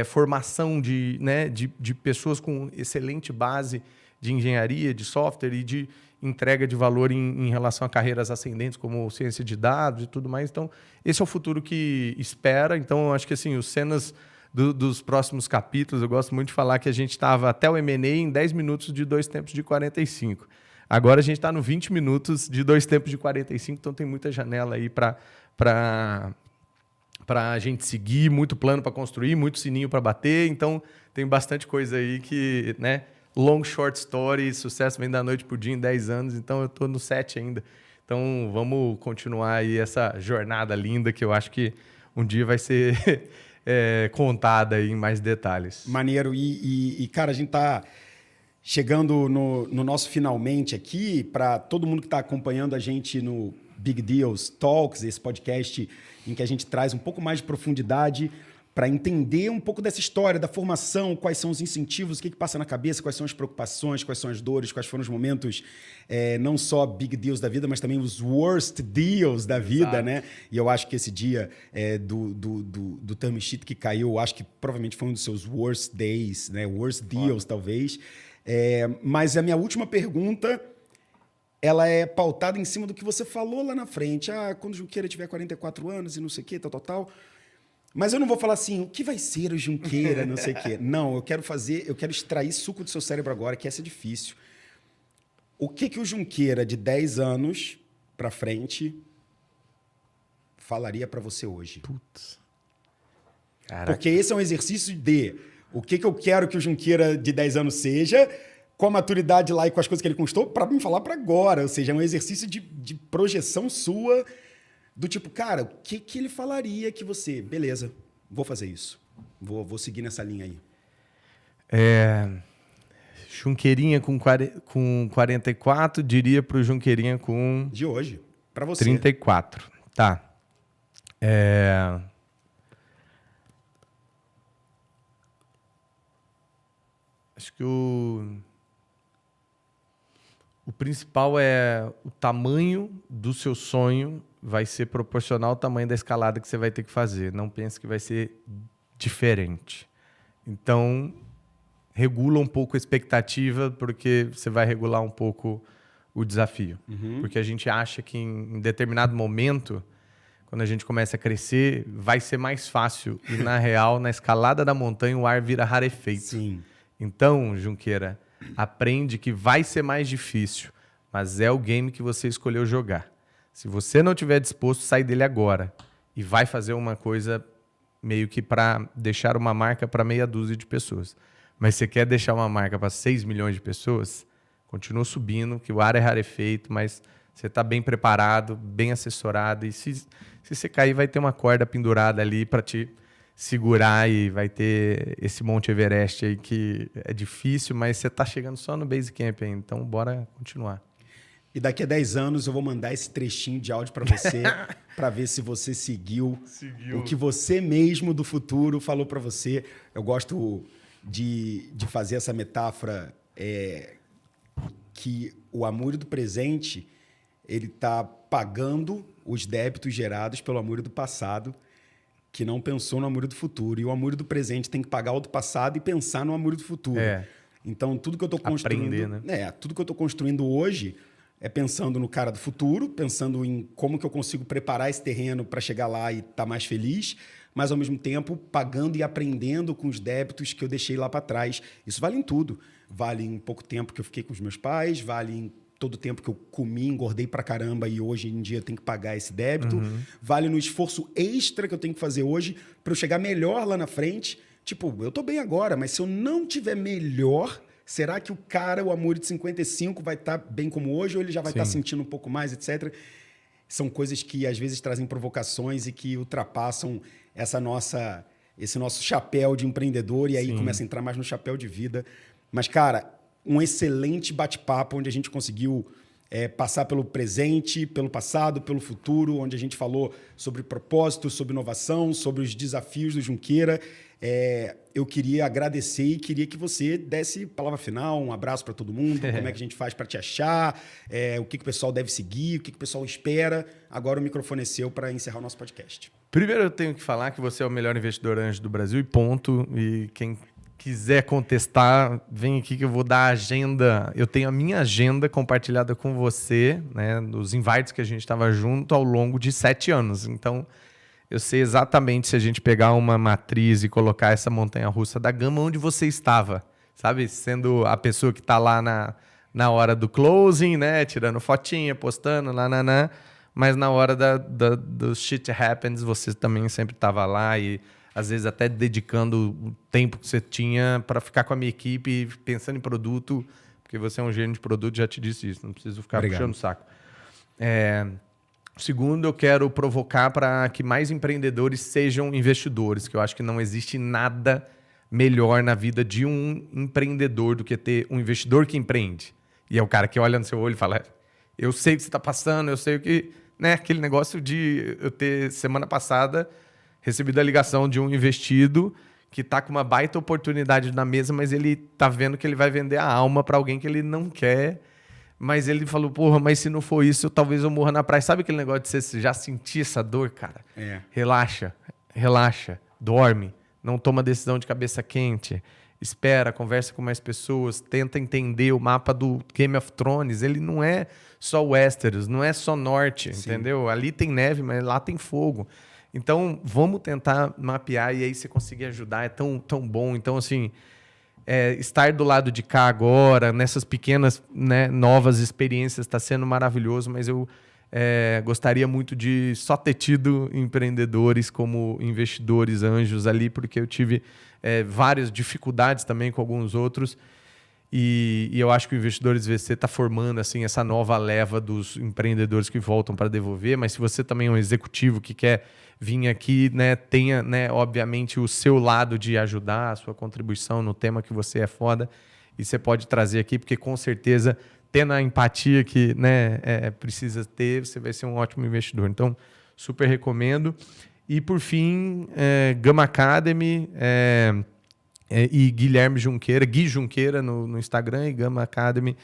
formação de pessoas com excelente base de engenharia, de software e de entrega de valor em relação a carreiras ascendentes, como ciência de dados e tudo mais. Então, esse é o futuro que espera. Então, eu acho que assim, os cenas dos próximos capítulos, eu gosto muito de falar que a gente estava até o M&A em 10 minutos de 2 tempos de 45. Agora a gente está no 20 minutos de 2 tempos de 45, então tem muita janela aí para a gente seguir, muito plano para construir, muito sininho para bater. Então, tem bastante coisa aí que, né? Long short story, sucesso vem da noite pro dia em 10 anos, então eu estou no 7 ainda. Então, vamos continuar aí essa jornada linda que eu acho que um dia vai ser contada aí em mais detalhes. Maneiro. E cara, a gente está chegando no nosso finalmente aqui, para todo mundo que está acompanhando a gente no Big Deals Talks, esse podcast em que a gente traz um pouco mais de profundidade para entender um pouco dessa história, da formação, quais são os incentivos, o que passa na cabeça, quais são as preocupações, quais são as dores, quais foram os momentos, não só big deals da vida, mas também os worst deals da vida, exato, né? E eu acho que esse dia do term sheet que caiu, eu acho que provavelmente foi um dos seus worst days, né? Worst deals, talvez. Mas a minha última pergunta, ela é pautada em cima do que você falou lá na frente. Quando o Junqueira tiver 44 anos e não sei o quê, tal. Mas eu não vou falar assim, o que vai ser o Junqueira, não sei o quê. Não, eu quero extrair suco do seu cérebro agora, que essa é difícil. O que o Junqueira de 10 anos para frente falaria para você hoje? Putz. Caraca. Porque esse é um exercício de o que eu quero que o Junqueira de 10 anos seja, com a maturidade lá e com as coisas que ele conquistou, para me falar para agora. Ou seja, é um exercício de projeção sua. Do tipo, cara, o que ele falaria que você... Beleza, vou fazer isso. Vou seguir nessa linha aí. Junqueirinha com 44, diria pro Junqueirinha com... De hoje, para você. 34, tá. Acho que o principal é o tamanho do seu sonho vai ser proporcional ao tamanho da escalada que você vai ter que fazer. Não pense que vai ser diferente. Então, regula um pouco a expectativa, porque você vai regular um pouco o desafio. Porque a gente acha que em determinado momento, quando a gente começa a crescer, vai ser mais fácil. E, na real, na escalada da montanha, o ar vira rarefeito. Sim. Então, Junqueira, aprende que vai ser mais difícil, mas é o game que você escolheu jogar. Se você não estiver disposto, sai dele agora. E vai fazer uma coisa meio que para deixar uma marca para meia dúzia de pessoas. Mas você quer deixar uma marca para 6 milhões de pessoas? Continua subindo, que o ar é rarefeito, mas você está bem preparado, bem assessorado. E se você cair, vai ter uma corda pendurada ali para te segurar e vai ter esse Monte Everest aí que é difícil, mas você está chegando só no Base Camp ainda. Então, bora continuar. E daqui a 10 anos eu vou mandar esse trechinho de áudio para você, para ver se você seguiu o que você mesmo do futuro falou para você. Eu gosto de fazer essa metáfora que o Amuri do presente ele está pagando os débitos gerados pelo Amuri do passado, que não pensou no Amuri do futuro. E o Amuri do presente tem que pagar o do passado e pensar no Amuri do futuro. Então, tudo que eu estou construindo... Aprender, né? Tudo que eu estou construindo hoje é pensando no cara do futuro, pensando em como que eu consigo preparar esse terreno para chegar lá e estar mais feliz, mas, ao mesmo tempo, pagando e aprendendo com os débitos que eu deixei lá para trás. Isso vale em tudo. Vale em pouco tempo que eu fiquei com os meus pais, vale em todo o tempo que eu comi, engordei pra caramba e hoje em dia eu tenho que pagar esse débito. Vale no esforço extra que eu tenho que fazer hoje para eu chegar melhor lá na frente. Tipo, eu tô bem agora, mas se eu não tiver melhor, será que o cara, o Amuri de 55, vai estar bem como hoje ou ele já vai estar sentindo um pouco mais, etc. São coisas que às vezes trazem provocações e que ultrapassam esse nosso chapéu de empreendedor e aí começa a entrar mais no chapéu de vida. Mas, cara, um excelente bate-papo onde a gente conseguiu passar pelo presente, pelo passado, pelo futuro, onde a gente falou sobre propósito, sobre inovação, sobre os desafios do Junqueira. Eu queria agradecer e queria que você desse palavra final, um abraço para todo mundo, como é que a gente faz para te achar, o que o pessoal deve seguir, o que o pessoal espera. Agora o microfone é seu para encerrar o nosso podcast. Primeiro eu tenho que falar que você é o melhor investidor anjo do Brasil e ponto. E quem quiser contestar, vem aqui que eu vou dar a agenda. Eu tenho a minha agenda compartilhada com você, né, nos invites que a gente estava junto ao longo de 7 anos. Então, eu sei exatamente se a gente pegar uma matriz e colocar essa montanha-russa da Gama onde você estava, sabe? Sendo a pessoa que está lá na hora do closing, né, tirando fotinha, postando, mas na hora do shit happens, você também sempre estava lá e às vezes até dedicando o tempo que você tinha para ficar com a minha equipe, pensando em produto, porque você é um gênio de produto, já te disse isso, não preciso ficar puxando o saco. Segundo, eu quero provocar para que mais empreendedores sejam investidores, que eu acho que não existe nada melhor na vida de um empreendedor do que ter um investidor que empreende. E é o cara que olha no seu olho e fala, eu sei o que você está passando, eu sei o que... Né, aquele negócio de eu ter, semana passada, recebido a ligação de um investido que está com uma baita oportunidade na mesa, mas ele está vendo que ele vai vender a alma para alguém que ele não quer. Mas ele falou, porra, mas se não for isso, talvez eu morra na praia. Sabe aquele negócio de você já sentir essa dor, cara? Relaxa, dorme, não toma decisão de cabeça quente, espera, conversa com mais pessoas, tenta entender o mapa do Game of Thrones. Ele não é só Westeros, não é só norte, entendeu? Ali tem neve, mas lá tem fogo. Então, vamos tentar mapear e aí você conseguir ajudar. É tão, tão bom. Então, assim, estar do lado de cá agora, nessas pequenas, né, novas experiências, está sendo maravilhoso, mas eu gostaria muito de só ter tido empreendedores como investidores anjos ali, porque eu tive várias dificuldades também com alguns outros. E eu acho que o Investidores VC está formando assim, essa nova leva dos empreendedores que voltam para devolver, mas se você também é um executivo que quer vir aqui, né, tenha, né, obviamente, o seu lado de ajudar, a sua contribuição no tema que você é foda, e você pode trazer aqui, porque com certeza, tendo a empatia que, né, precisa ter, você vai ser um ótimo investidor. Então, super recomendo. E, por fim, Gama Academy... e Guilherme Junqueira, Gui Junqueira no Instagram e Gama Academy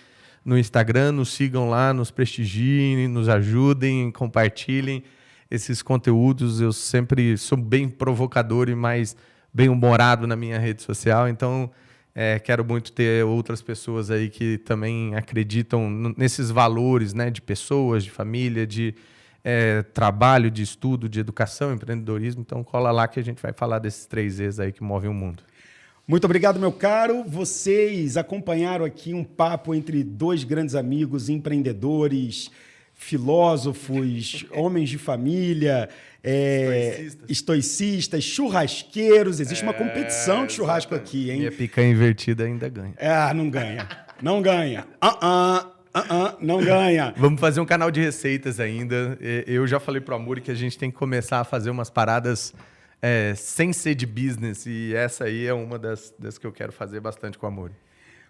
no Instagram. Nos sigam lá, nos prestigiem, nos ajudem, compartilhem esses conteúdos. Eu sempre sou bem provocador e mais bem-humorado na minha rede social, então Quero muito ter outras pessoas aí que também acreditam nesses valores, né, de pessoas, de família, de trabalho, de estudo, de educação, empreendedorismo. Então, cola lá que a gente vai falar desses 3 E's aí que movem o mundo. Muito obrigado, meu caro. Vocês acompanharam aqui um papo entre 2 grandes amigos, empreendedores, filósofos, homens de família, estoicistas, churrasqueiros. Existe uma competição de churrasco aqui, hein? Minha picanha invertida ainda ganha. Não ganha. Não ganha. Não ganha. Vamos fazer um canal de receitas ainda. Eu já falei pro Amuri que a gente tem que começar a fazer umas paradas sem ser de business. E essa aí é uma das que eu quero fazer bastante com o Amuri.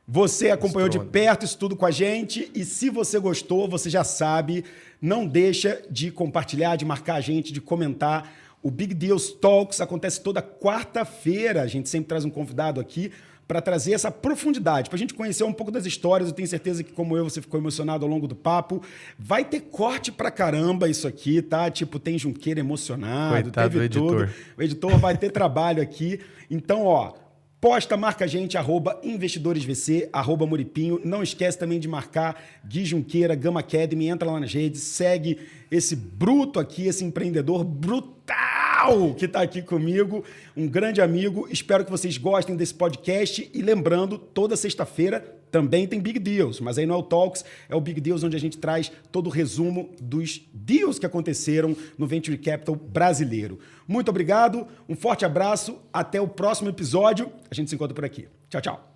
Você acompanhou de perto isso tudo com a gente e se você gostou, você já sabe, não deixa de compartilhar, de marcar a gente, de comentar. O Big Deals Talks acontece toda quarta-feira. A gente sempre traz um convidado aqui para trazer essa profundidade, para a gente conhecer um pouco das histórias. Eu tenho certeza que, como eu, você ficou emocionado ao longo do papo. Vai ter corte pra caramba isso aqui, tá? Tipo, tem Junqueira emocionado, coitado teve do tudo. editor. O editor vai ter trabalho aqui. Então, posta, marca a gente, @investidoresvc, @Muripinho. Não esquece também de marcar Gui Junqueira, Gama Academy. Entra lá nas redes, segue esse bruto aqui, esse empreendedor brutal que está aqui comigo. Um grande amigo. Espero que vocês gostem desse podcast. E lembrando, toda sexta-feira também tem Big Deals. Mas aí não é o Talks, é o Big Deals, onde a gente traz todo o resumo dos deals que aconteceram no Venture Capital brasileiro. Muito obrigado, um forte abraço, até o próximo episódio. A gente se encontra por aqui. Tchau, tchau.